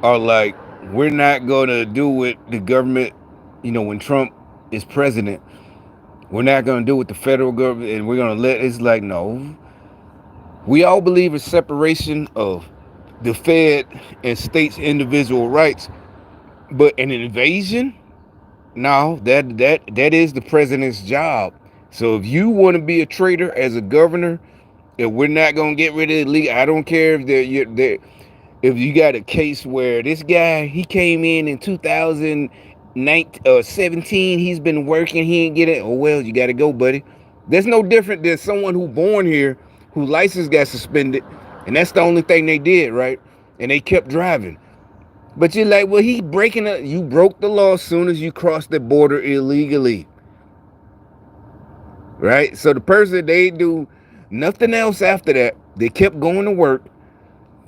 are like, we're not going to do what the government, when Trump is president, we're not going to do what the federal government, and we're going to it's like, no. We all believe in separation of the Fed and states' individual rights, but an invasion, no, that is the president's job. So if you want to be a traitor as a governor, if we're not going to get rid of the league, I don't care if you got a case where this guy, he came in 2017, he's been working, he ain't getting it. Oh, well, you got to go, buddy. That's no different than someone who born here, whose license got suspended, and that's the only thing they did, right? And they kept driving. But you're like, well, he breaking up. You broke the law as soon as you crossed the border illegally, right? So the person, they do nothing else after that. They kept going to work,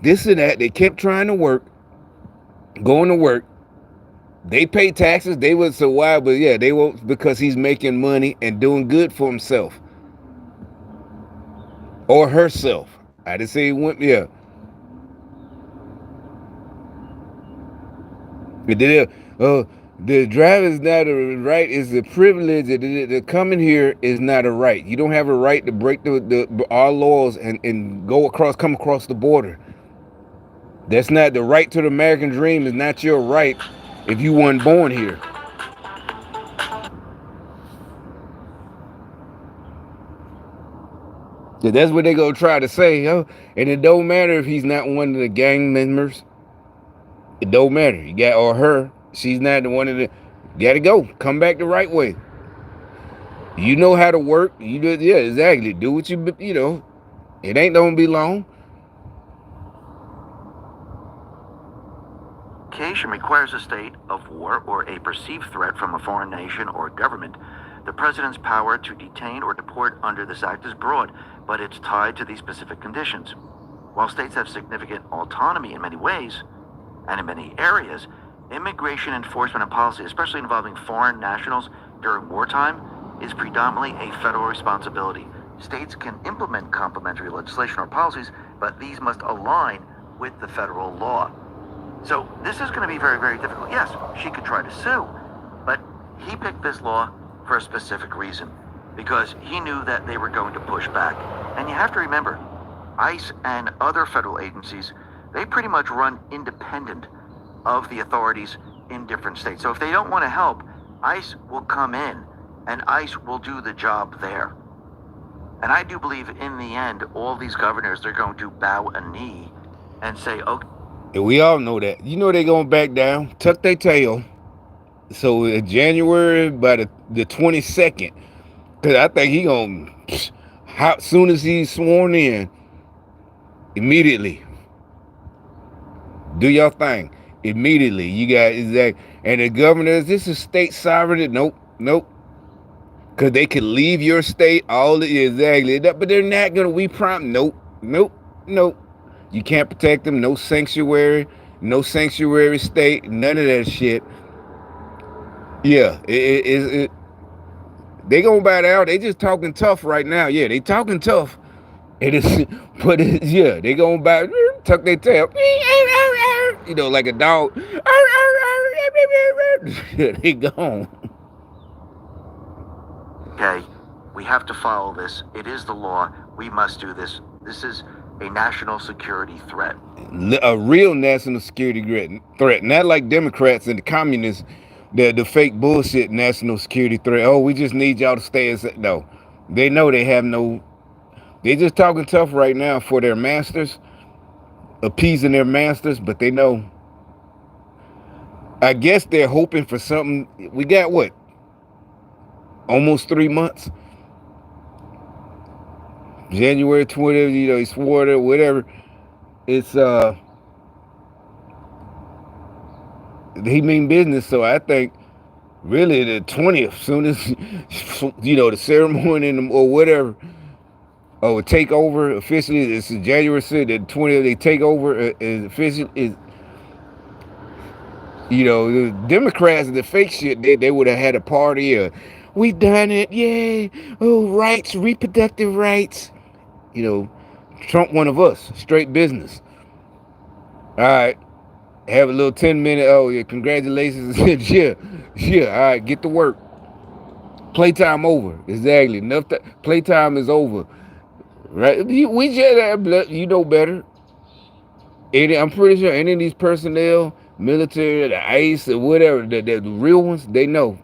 this and that. They kept trying to work, going to work. They pay taxes. They would survive, but yeah, they won't, because he's making money and doing good for himself or herself. I didn't say he went, yeah. The driver's not a right, it's a privilege. The coming here is not a right. You don't have a right to break our laws and come across the border. That's not the right to the American dream. Is not your right if you weren't born here. So that's what they gonna try to say, and it don't matter if he's not one of the gang members. It don't matter. You got, or her, she's not the one of the. You gotta go. Come back the right way. You know how to work. You do, yeah, exactly. Do what you know. It ain't gonna be long. Occasion requires a state of war or a perceived threat from a foreign nation or government. The president's power to detain or deport under this act is broad, but it's tied to these specific conditions. While states have significant autonomy in many ways, and in many areas, immigration enforcement and policy, especially involving foreign nationals during wartime, is predominantly a federal responsibility. States can implement complementary legislation or policies, but these must align with the federal law. So this is going to be very, very difficult. Yes, she could try to sue, but he picked this law for a specific reason, because he knew that they were going to push back. And you have to remember, ICE and other federal agencies, they pretty much run independent of the authorities in different states. So if they don't want to help, ICE will come in and ICE will do the job there. And I do believe in the end, all these governors, they're going to bow a knee and say, okay. And we all know that. You know they're going to back down, tuck their tail. So in January, by the 22nd, because I think he going to, soon as he's sworn in, immediately, do your thing. Immediately. You got, exactly. And the governors, this is state sovereignty. Nope. Because they could leave your state, exactly. But they're not going to, nope. You can't protect them. No sanctuary state, none of that shit. Yeah, they gonna bow down. They just talking tough right now. Yeah, they talking tough. It is, but yeah, they gonna bow, tuck their tail. You know, like a dog. They gone. Okay, we have to follow this. It is the law. We must do this. This is a national security threat. A real national security threat. Not like Democrats and the communists, the fake bullshit national security threat. Oh, we just need y'all to stay as... No. They know they have no... They just talking tough right now for their masters, appeasing their masters, but they know... I guess they're hoping for something. We got what? Almost 3 months? January 20th, he swore it, whatever. It's he mean business. So I think really the 20th, soon as the ceremony or whatever, or take over officially. It's January 6th, the 20th. They take over is official. Is the Democrats and the fake shit. They would have had a party. We done it, yay! Oh, rights, reproductive rights. Trump one of us, straight business. All right, have a little 10-minute. Oh yeah, congratulations. yeah. All right, get to work. Playtime over. Exactly. Enough. Playtime is over. Right? We just better. I'm pretty sure any of these personnel, military, the ICE, or whatever, the real ones, they know.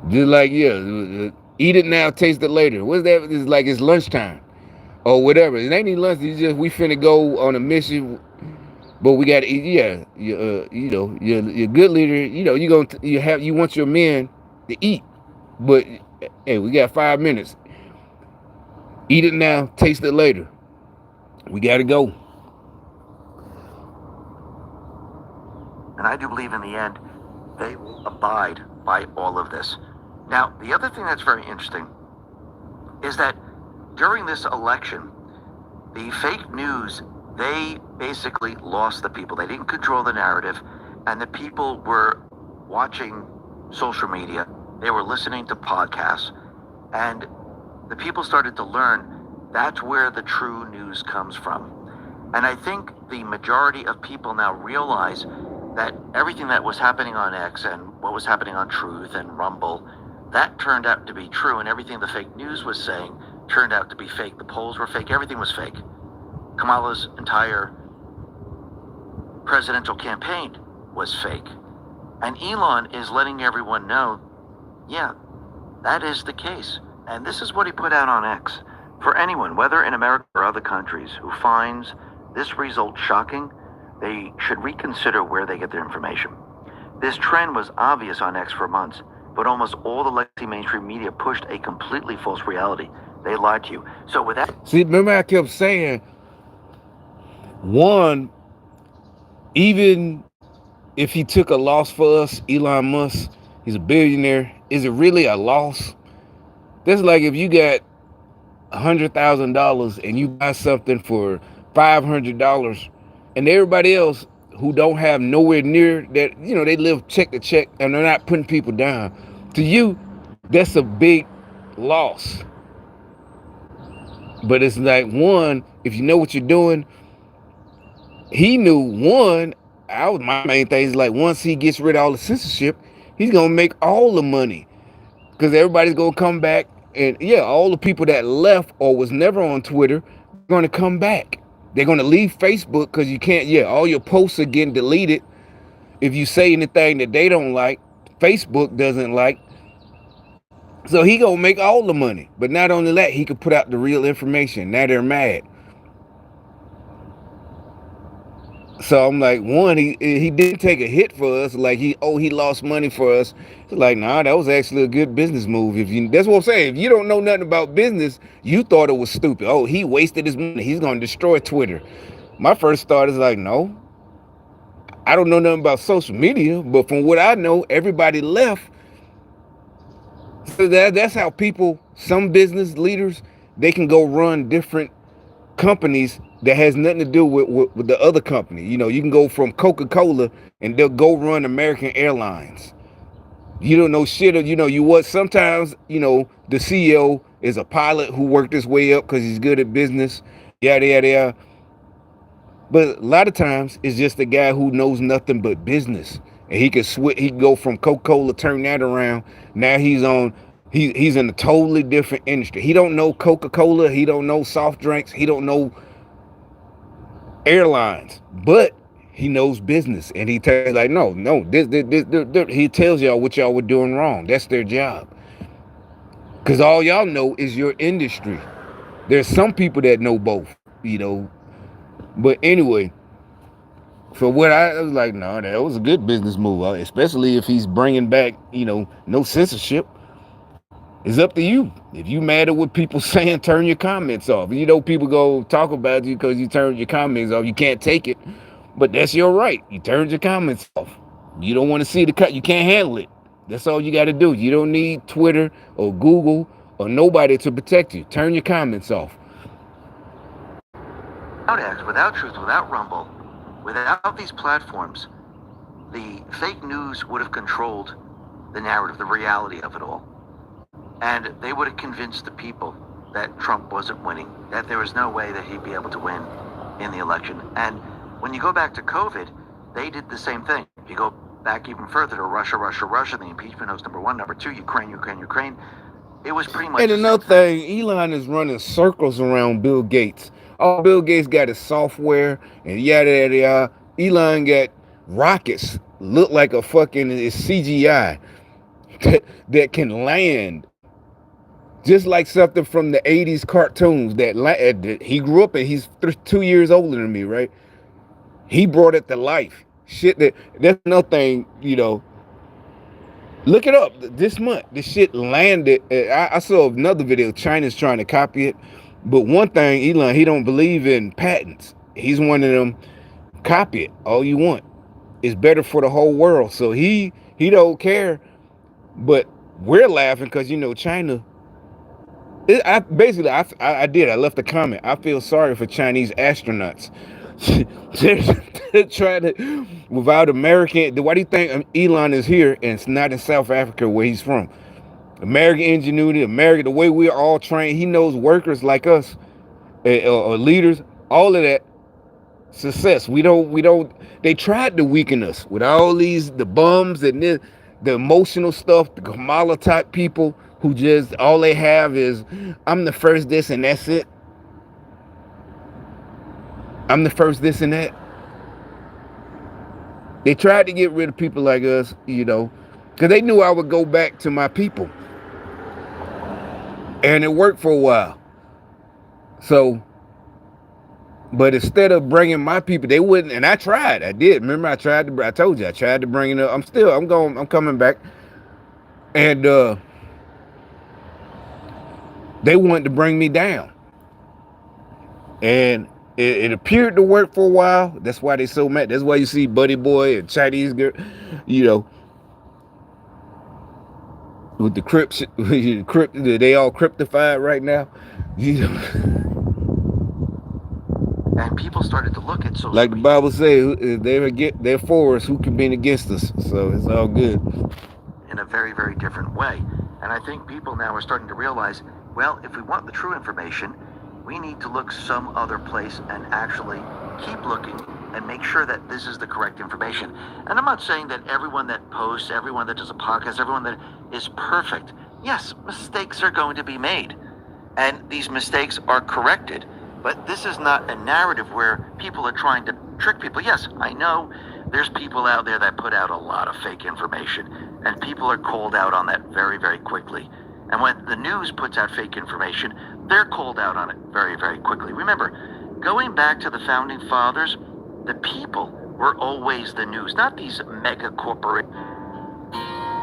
Just like eat it now, taste it later. What's that? It's like it's lunchtime or whatever. It ain't even lunch. It's just we finna go on a mission, but we gotta eat. Yeah, your good leader. You want your men to eat, but hey, we got 5 minutes. Eat it now, taste it later. We gotta go. And I do believe in the end, they will abide by all of this. Now, the other thing that's very interesting is that during this election, the fake news, they basically lost the people. They didn't control the narrative, and the people were watching social media. They were listening to podcasts, and the people started to learn that's where the true news comes from. And I think the majority of people now realize that everything that was happening on X and what was happening on Truth and Rumble, that turned out to be true, and everything the fake news was saying turned out to be fake. The polls were fake. Everything was fake. Kamala's entire presidential campaign was fake. And Elon is letting everyone know, yeah, that is the case. And this is what he put out on X. For anyone, whether in America or other countries, who finds this result shocking, they should reconsider where they get their information. This trend was obvious on X for months, but almost all the legacy mainstream media pushed a completely false reality. They lied to you. So with that... See, remember I kept saying, one, even if he took a loss for us, Elon Musk, he's a billionaire, is it really a loss? That's like if you got $100,000 and you buy something for $500, and everybody else who don't have nowhere near that, they live check to check and they're not putting people down. To you, that's a big loss. But it's like, one, if you know what you're doing, he knew, one, my main thing is like, once he gets rid of all the censorship, he's going to make all the money. Because everybody's going to come back. And yeah, all the people that left or was never on Twitter are going to come back. They're going to leave Facebook because you can't, all your posts are getting deleted. If you say anything that they don't like, Facebook doesn't like. So he going to make all the money. But not only that, he could put out the real information. Now they're mad. So I'm like, one, he didn't take a hit for us. Like he lost money for us. It's like, nah, that was actually a good business move. That's what I'm saying. If you don't know nothing about business, you thought it was stupid. Oh, he wasted his money. He's going to destroy Twitter. My first thought is like, no, I don't know nothing about social media, but from what I know, everybody left. So that's how some business leaders, they can go run different companies that has nothing to do with the other company. You can go from Coca-Cola and they'll go run American Airlines. You don't know shit. Sometimes, the CEO is a pilot who worked his way up because he's good at business, yada, yada, yada. But a lot of times it's just a guy who knows nothing but business. And he can switch, he can go from Coca-Cola, turn that around. Now he's in a totally different industry. He don't know Coca-Cola. He don't know soft drinks. He don't know airlines, but he knows business. And he tells you like, no, this. He tells y'all what y'all were doing wrong. That's their job. Because all y'all know is your industry. There's some people that know both, But anyway, for what I was like, no, that was a good business move, especially if he's bringing back, no censorship. It's up to you. If you mad at what people saying, turn your comments off. People go talk about you because you turn your comments off. You can't take it. But that's your right. You turned your comments off. You don't want to see the cut. You can't handle it. That's all you got to do. You don't need Twitter or Google or nobody to protect you. Turn your comments off. Without X, without Truth, without Rumble, without these platforms, the fake news would have controlled the narrative, the reality of it all. And they would have convinced the people that Trump wasn't winning, that there was no way that he'd be able to win in the election. And when you go back to COVID, they did the same thing. If you go back even further to Russia, the impeachment hoax number 1, number 2, Ukraine. It was pretty much. And another thing, Elon is running circles around Bill Gates. Oh, Bill Gates got his software and yada yada yada. Elon got rockets, look like a fucking CGI that can land, just like something from the '80s cartoons. That he grew up in. He's 2 years older than me, right? He brought it to life. Shit, that's another thing, you know. Look it up. This month, this shit landed. I saw another video. China's trying to copy it. But one thing, Elon, he don't believe in patents. He's one of them, copy it all you want. It's better for the whole world. So he don't care. But we're laughing because, you know, China. I left a comment. I feel sorry for Chinese astronauts. They're trying to, without American. Why do you think Elon is here and it's not in South Africa where he's from? American ingenuity, the way we're all trained. He knows workers like us, or leaders, all of that success. We don't. They tried to weaken us with all the bums and the emotional stuff, the Kamala type people who just all they have is, I'm the first this and that's it. I'm the first this and that. They tried to get rid of people like us, you know, because they knew I would go back to my people. And it worked for a while. So, but instead of bringing my people, they wouldn't. And I tried. I did. Remember, I told you, I tried to bring it up. I'm coming back. And they wanted to bring me down. And it appeared to work for a while. That's why they so mad. That's why you see Buddy Boy and Chinese girl, you know, with the crypt, they all cryptified right now. You know. And people started to look at social like the Bible says, they're for us, who can be against us? So it's all good. In a very, very different way. And I think people now are starting to realize, well, if we want the true information, we need to look some other place and actually keep looking and make sure that this is the correct information. And I'm not saying that everyone that posts, everyone that does a podcast, everyone that is perfect. Yes, mistakes are going to be made. And these mistakes are corrected. But this is not a narrative where people are trying to trick people. Yes, I know there's people out there that put out a lot of fake information. And people are called out on that very, very quickly. And when the news puts out fake information, they're called out on it very, very quickly. Remember, going back to the Founding Fathers, the people were always the news, not these mega corporations.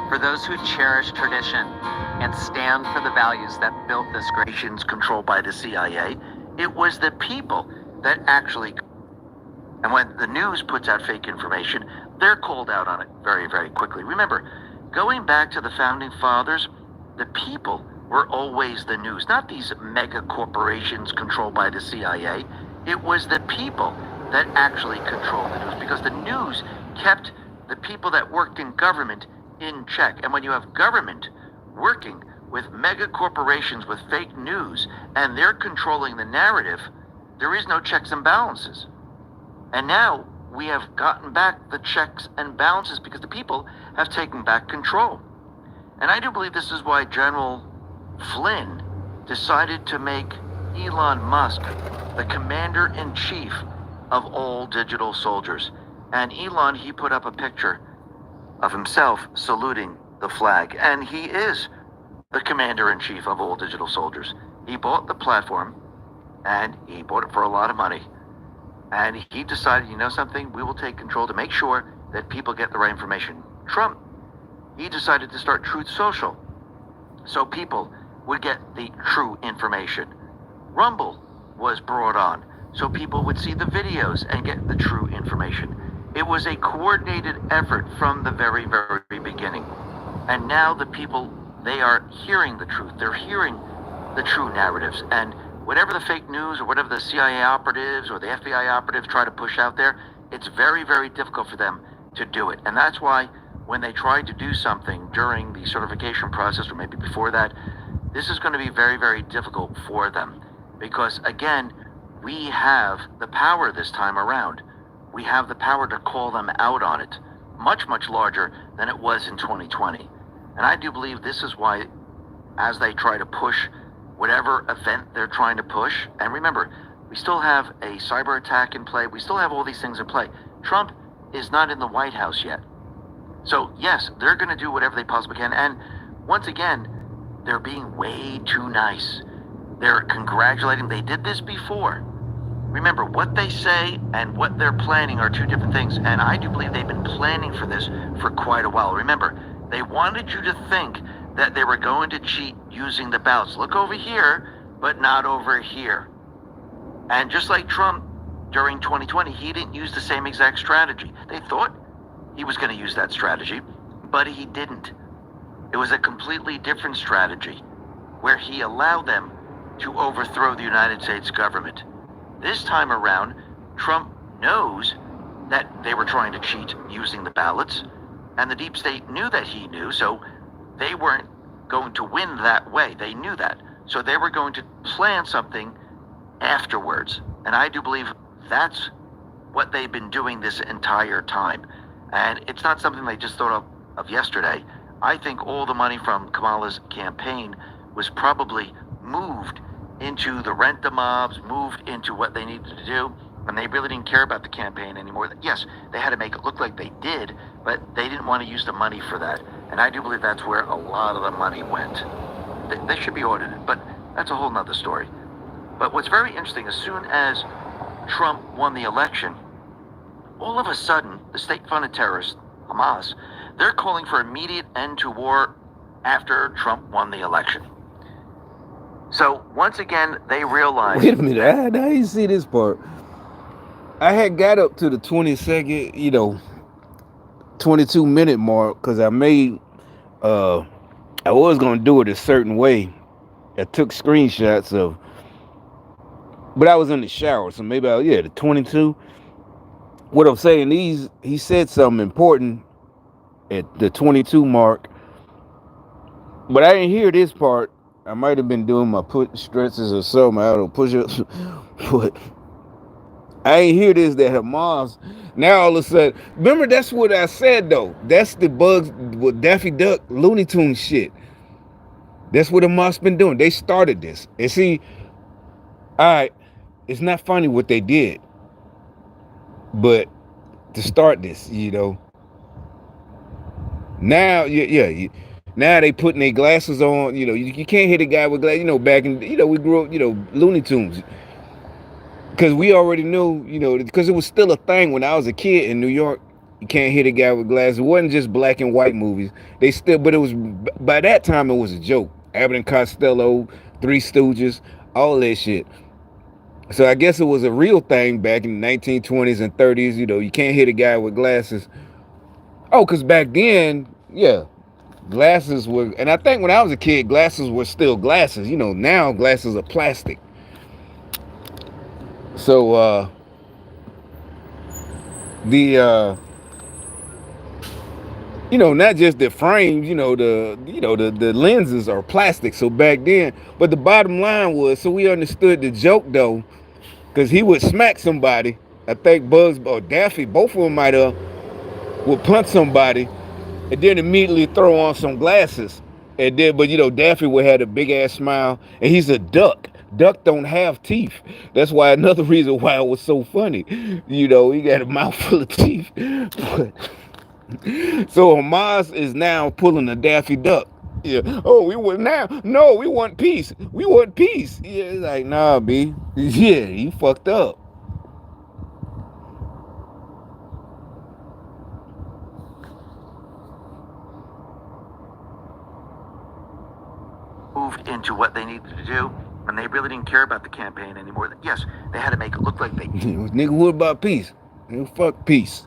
For those who cherish tradition and stand for the values that built this great Nations controlled by the CIA, it was the people that actually. And when the news puts out fake information, they're called out on it very, very quickly. Remember, going back to the Founding Fathers, the people were always the news, not these mega corporations controlled by the CIA. It was the people that actually controlled the news, because the news kept the people that worked in government in check. And when you have government working with mega corporations with fake news and they're controlling the narrative, there is no checks and balances. And now we have gotten back the checks and balances because the people have taken back control. And I do believe this is why General Flynn decided to make Elon Musk the commander-in-chief of all digital soldiers. And Elon, he put up a picture of himself saluting the flag. And he is the commander-in-chief of all digital soldiers. He bought the platform, and he bought it for a lot of money. And he decided, you know something, we will take control to make sure that people get the right information. Trump, he decided to start Truth Social so people would get the true information. Rumble was brought on so people would see the videos and get the true information. It was a coordinated effort from the very, very beginning. And now the people, they are hearing the truth. They're hearing the true narratives. And whatever the fake news or whatever the CIA operatives or the FBI operatives try to push out there, it's very, very difficult for them to do it. And that's why when they try to do something during the certification process or maybe before that, this is going to be very, very difficult for them. Because again, we have the power this time around. We have the power to call them out on it, much, much larger than it was in 2020. And I do believe this is why, as they try to push whatever event they're trying to push, and remember, we still have a cyber attack in play, we still have all these things in play. Trump is not in the White House yet. So yes, they're going to do whatever they possibly can. And once again, they're being way too nice. They're congratulating. They did this before. Remember, what they say and what they're planning are two different things. And I do believe they've been planning for this for quite a while. Remember, they wanted you to think that they were going to cheat using the ballots. Look over here, but not over here. And just like Trump during 2020, he didn't use the same exact strategy. They thought he was going to use that strategy, but he didn't. It was a completely different strategy where he allowed them to overthrow the United States government. This time around, Trump knows that they were trying to cheat using the ballots, and the deep state knew that he knew, so they weren't going to win that way. They knew that. So they were going to plan something afterwards. And I do believe that's what they've been doing this entire time. And it's not something they just thought of yesterday. I think all the money from Kamala's campaign was probably moved into the rent-a-mobs, moved into what they needed to do, and they really didn't care about the campaign anymore. Yes, they had to make it look like they did, but they didn't want to use the money for that. And I do believe that's where a lot of the money went. They should be audited, but that's a whole nother story. But what's very interesting, as soon as Trump won the election, all of a sudden, the state-funded terrorists, Hamas, they're calling for immediate end to war after Trump won the election. So once again, they realized. Wait a minute, I didn't see this part. I had got up to the 22nd, 22-minute mark because I made, I was going to do it a certain way. I took screenshots of, but I was in the shower, so maybe the 22. What I'm saying, he said something important at the 22 mark, but I didn't hear this part. I might have been doing my stretches or something, I don't know, push-ups, but I ain't hear this, that Hamas, now all of a sudden, remember that's what I said though, that's the bugs with Daffy Duck, Looney Tunes shit. That's what Hamas been doing. They started this. And see, all right, it's not funny what they did, but to start this, now, now they putting their glasses on, you can't hit a guy with glasses, back in, we grew up, Looney Tunes. Because we already knew, because it was still a thing when I was a kid in New York. You can't hit a guy with glasses. It wasn't just black and white movies. But it was, by that time, it was a joke. Abbott and Costello, Three Stooges, all that shit. So I guess it was a real thing back in the 1920s and 30s. You can't hit a guy with glasses. Oh, because back then, glasses were, and I think when I was a kid, glasses were still glasses. Now glasses are plastic. So not just the frames, the lenses are plastic. So back then, but the bottom line was, so we understood the joke though, because he would smack somebody. I think Bugs or Daffy, both of them might have, would punch somebody, and then immediately throw on some glasses. And then, but Daffy would have a big ass smile, and he's a duck. Duck don't have teeth. That's why another reason why it was so funny. He got a mouthful of teeth. But, so Hamas is now pulling a Daffy Duck. Yeah. Oh, we want peace. We want peace. Yeah, it's like, nah, B. Yeah, you fucked up. Moved into what they needed to do. when they really didn't care about the campaign anymore. Yes, they had to make it look like they Nigga, what about peace? Nigga, fuck peace.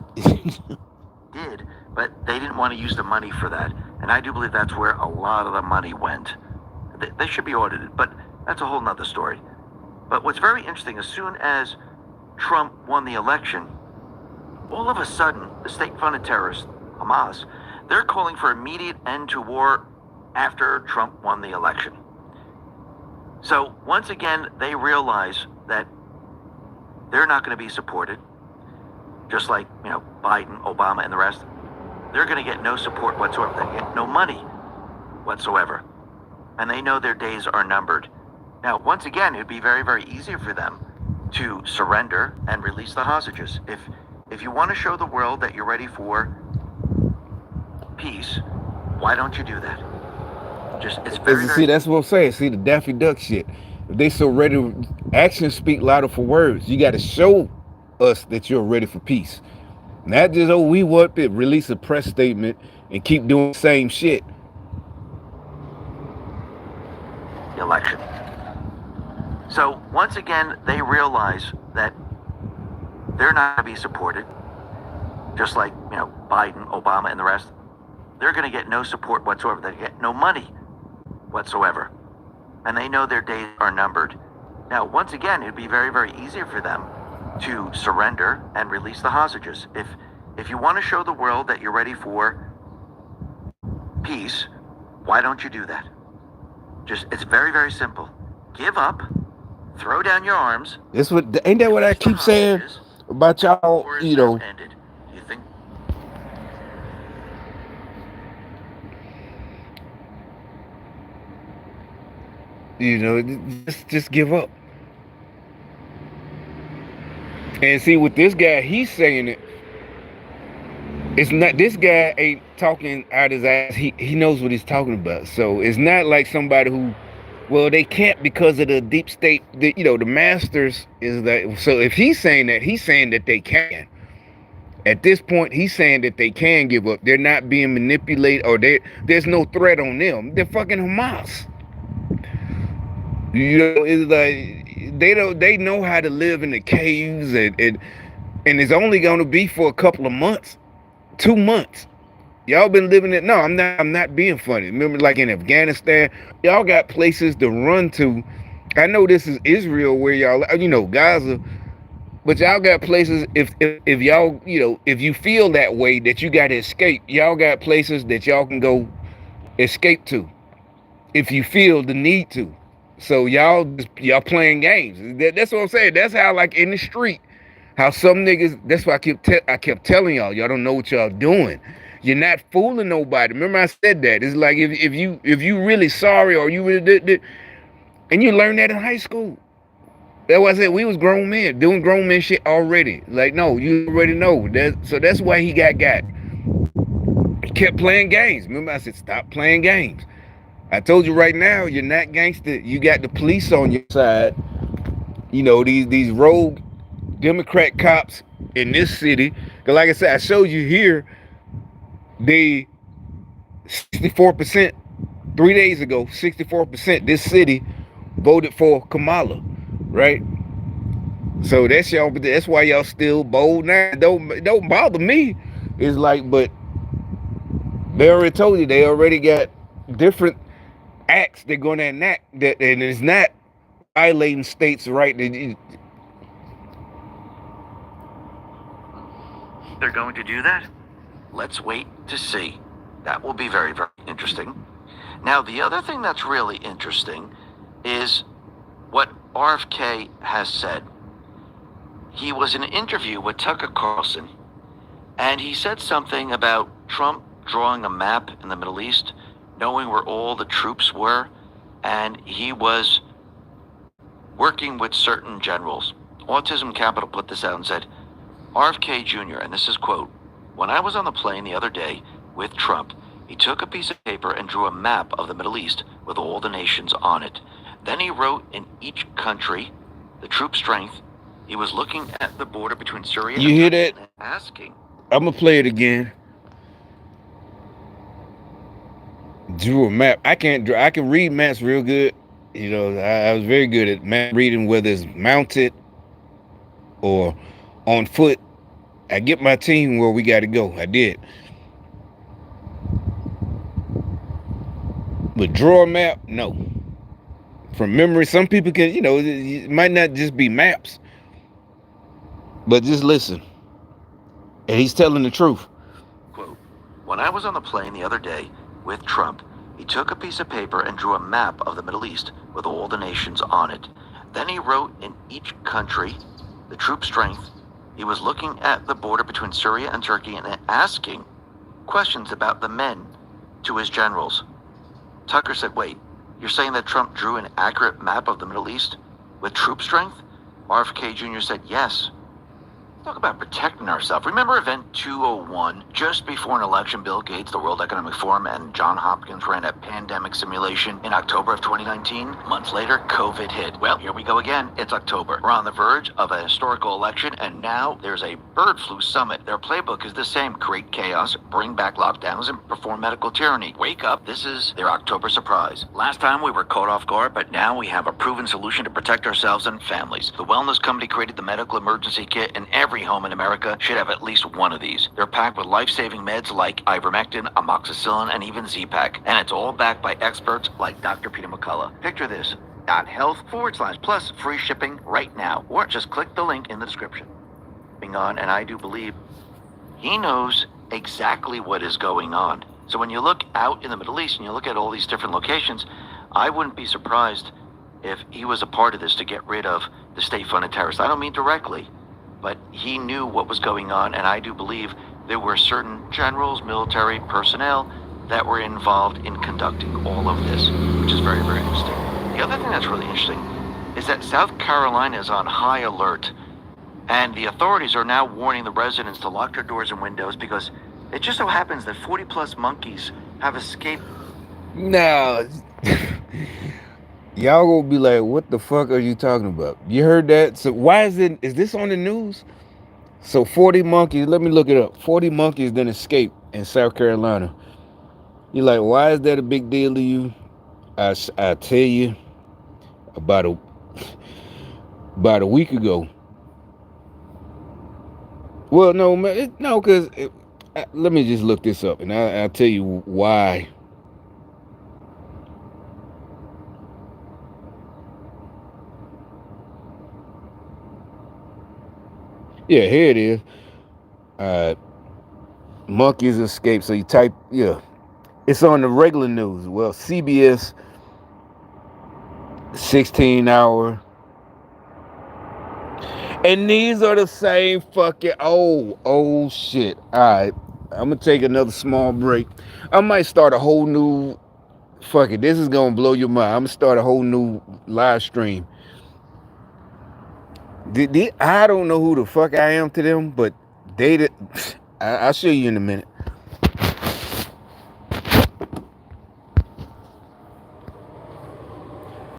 did, but they didn't want to use the money for that. And I do believe that's where a lot of the money went. They should be audited, but that's a whole nother story. But what's very interesting, as soon as Trump won the election, all of a sudden, the state-funded terrorists, Hamas, they're calling for immediate end to war after Trump won the election. So once again, they realize that they're not going to be supported, just like, Biden, Obama, and the rest. They're going to get no support whatsoever. They get no money whatsoever. And they know their days are numbered. Now, once again, it would be very, very easy for them to surrender and release the hostages. If you want to show the world that you're ready for peace, why don't you do that? It's very, See, that's what I'm saying. See, the Daffy Duck shit. If they so ready, actions speak louder for words. You got to show us that you're ready for peace. Not just, we want it, release a press statement and keep doing the same shit. election. So once again, they realize that they're not going to be supported, just like, Biden, Obama, and the rest. They're going to get no support whatsoever. They get no money whatsoever. And they know their days are numbered. Now, once again, it'd be very, very easy for them to surrender and release the hostages. If you want to show the world that you're ready for peace, why don't you do that? It's very, very simple. Give up, throw down your arms. Ain't that what I keep saying about y'all, Ended. You think? Just give up. And see, with this guy, he's saying it. It's not, this guy ain't talking out his ass. He knows what he's talking about. So it's not like somebody who, they can't because of the deep state, the masters is that. So if he's saying that, he's saying that they can. At this point, he's saying that they can give up. They're not being manipulated, or there's no threat on them. They're fucking Hamas. It's like they know how to live in the caves, and it's only going to be for a couple of months, 2 months. Y'all been living it. No, I'm not being funny. Remember, like in Afghanistan, y'all got places to run to. I know this is Israel where y'all, Gaza, but y'all got places. If y'all, if you feel that way that you got to escape, y'all got places that y'all can go escape to, if you feel the need to. So y'all playing games. That's what I'm saying. That's how, like, in the street, how some niggas. That's why I kept telling y'all don't know what y'all doing. You're not fooling nobody. Remember I said that. It's like if you really sorry, or you really did, and you learned that in high school. That's why I said we was grown men doing grown men shit already. Like, no, you already know that. So that's why he got. He kept playing games. Remember I said stop playing games. I told you right now, you're not gangster. You got the police on your side. These rogue Democrat cops in this city. Cause like I said, I showed you here, they 64%, 3 days ago, 64%, this city voted for Kamala, right? So that's why y'all still bold now. Don't bother me. It's like, but they already told you, they already got different acts they're going to enact, that, and it's not violating states' right. They're going to do that? Let's wait to see. That will be very, very interesting. Now, the other thing that's really interesting is what RFK has said. He was in an interview with Tucker Carlson, and he said something about Trump drawing a map in the Middle East, knowing where all the troops were, and he was working with certain generals. Autism Capital put this out and said, RFK Jr., and this is quote, "When I was on the plane the other day with Trump, he took a piece of paper and drew a map of the Middle East with all the nations on it. Then he wrote in each country the troop strength. He was looking at the border between Syria and hear Turkey that? and asking." I'm gonna play it again. Drew a map. I can read maps real good. You know, I was very good at reading, whether it's mounted or on foot. I get my team where we got to go. I did. But draw a map, no. From memory, some people can, it might not just be maps, but just listen. And he's telling the truth. Quote, when I was on the plane the other day with Trump, he took a piece of paper and drew a map of the Middle East with all the nations on it. Then he wrote in each country the troop strength. He was looking at the border between Syria and Turkey and asking questions about the men to his generals. Tucker said, wait, you're saying that Trump drew an accurate map of the Middle East with troop strength? RFK Jr. said, yes. Talk about protecting ourselves. Remember Event 201? Just before an election, Bill Gates, the World Economic Forum, and John Hopkins ran a pandemic simulation in October of 2019. Months later, COVID hit. Well, here we go again. It's October. We're on the verge of a historical election, and now there's a bird flu summit. Their playbook is the same. Create chaos, bring back lockdowns, and perform medical tyranny. Wake up. This is their October surprise. Last time we were caught off guard, but now we have a proven solution to protect ourselves and families. The wellness company created the medical emergency kit, and every home in America should have at least one of these. They're packed with life-saving meds like ivermectin, amoxicillin, and even Z-Pak. And it's all backed by experts like Dr. Peter McCullough. Picture this. .health/plus free shipping right now. Or just click the link in the description. Moving on, and I do believe he knows exactly what is going on. So when you look out in the Middle East and you look at all these different locations, I wouldn't be surprised if he was a part of this to get rid of the state-funded terrorists. I don't mean directly, but he knew what was going on, and I do believe there were certain generals, military personnel that were involved in conducting all of this, which is very, very interesting. The other thing that's really interesting is that South Carolina is on high alert, and the authorities are now warning the residents to lock their doors and windows because it just so happens that 40-plus monkeys have escaped. Now, y'all gonna be like, what the fuck are you talking about? You heard that? So why is this on the news? So 40 monkeys, let me look it up. 40 monkeys then escaped in South Carolina. You're like, why is that a big deal to you? I tell you, about a week ago. Well, no, man, because let me just look this up, and I'll tell you why. Yeah, here it is. Monkeys escape. So you type, it's on the regular news. Well, CBS 16-hour. And these are the same fucking old shit. All right, I'm gonna take another small break. I might start a whole new, fuck it, this is gonna blow your mind. I'm gonna start a whole new live stream. I don't know who the fuck I am to them, but I'll show you in a minute.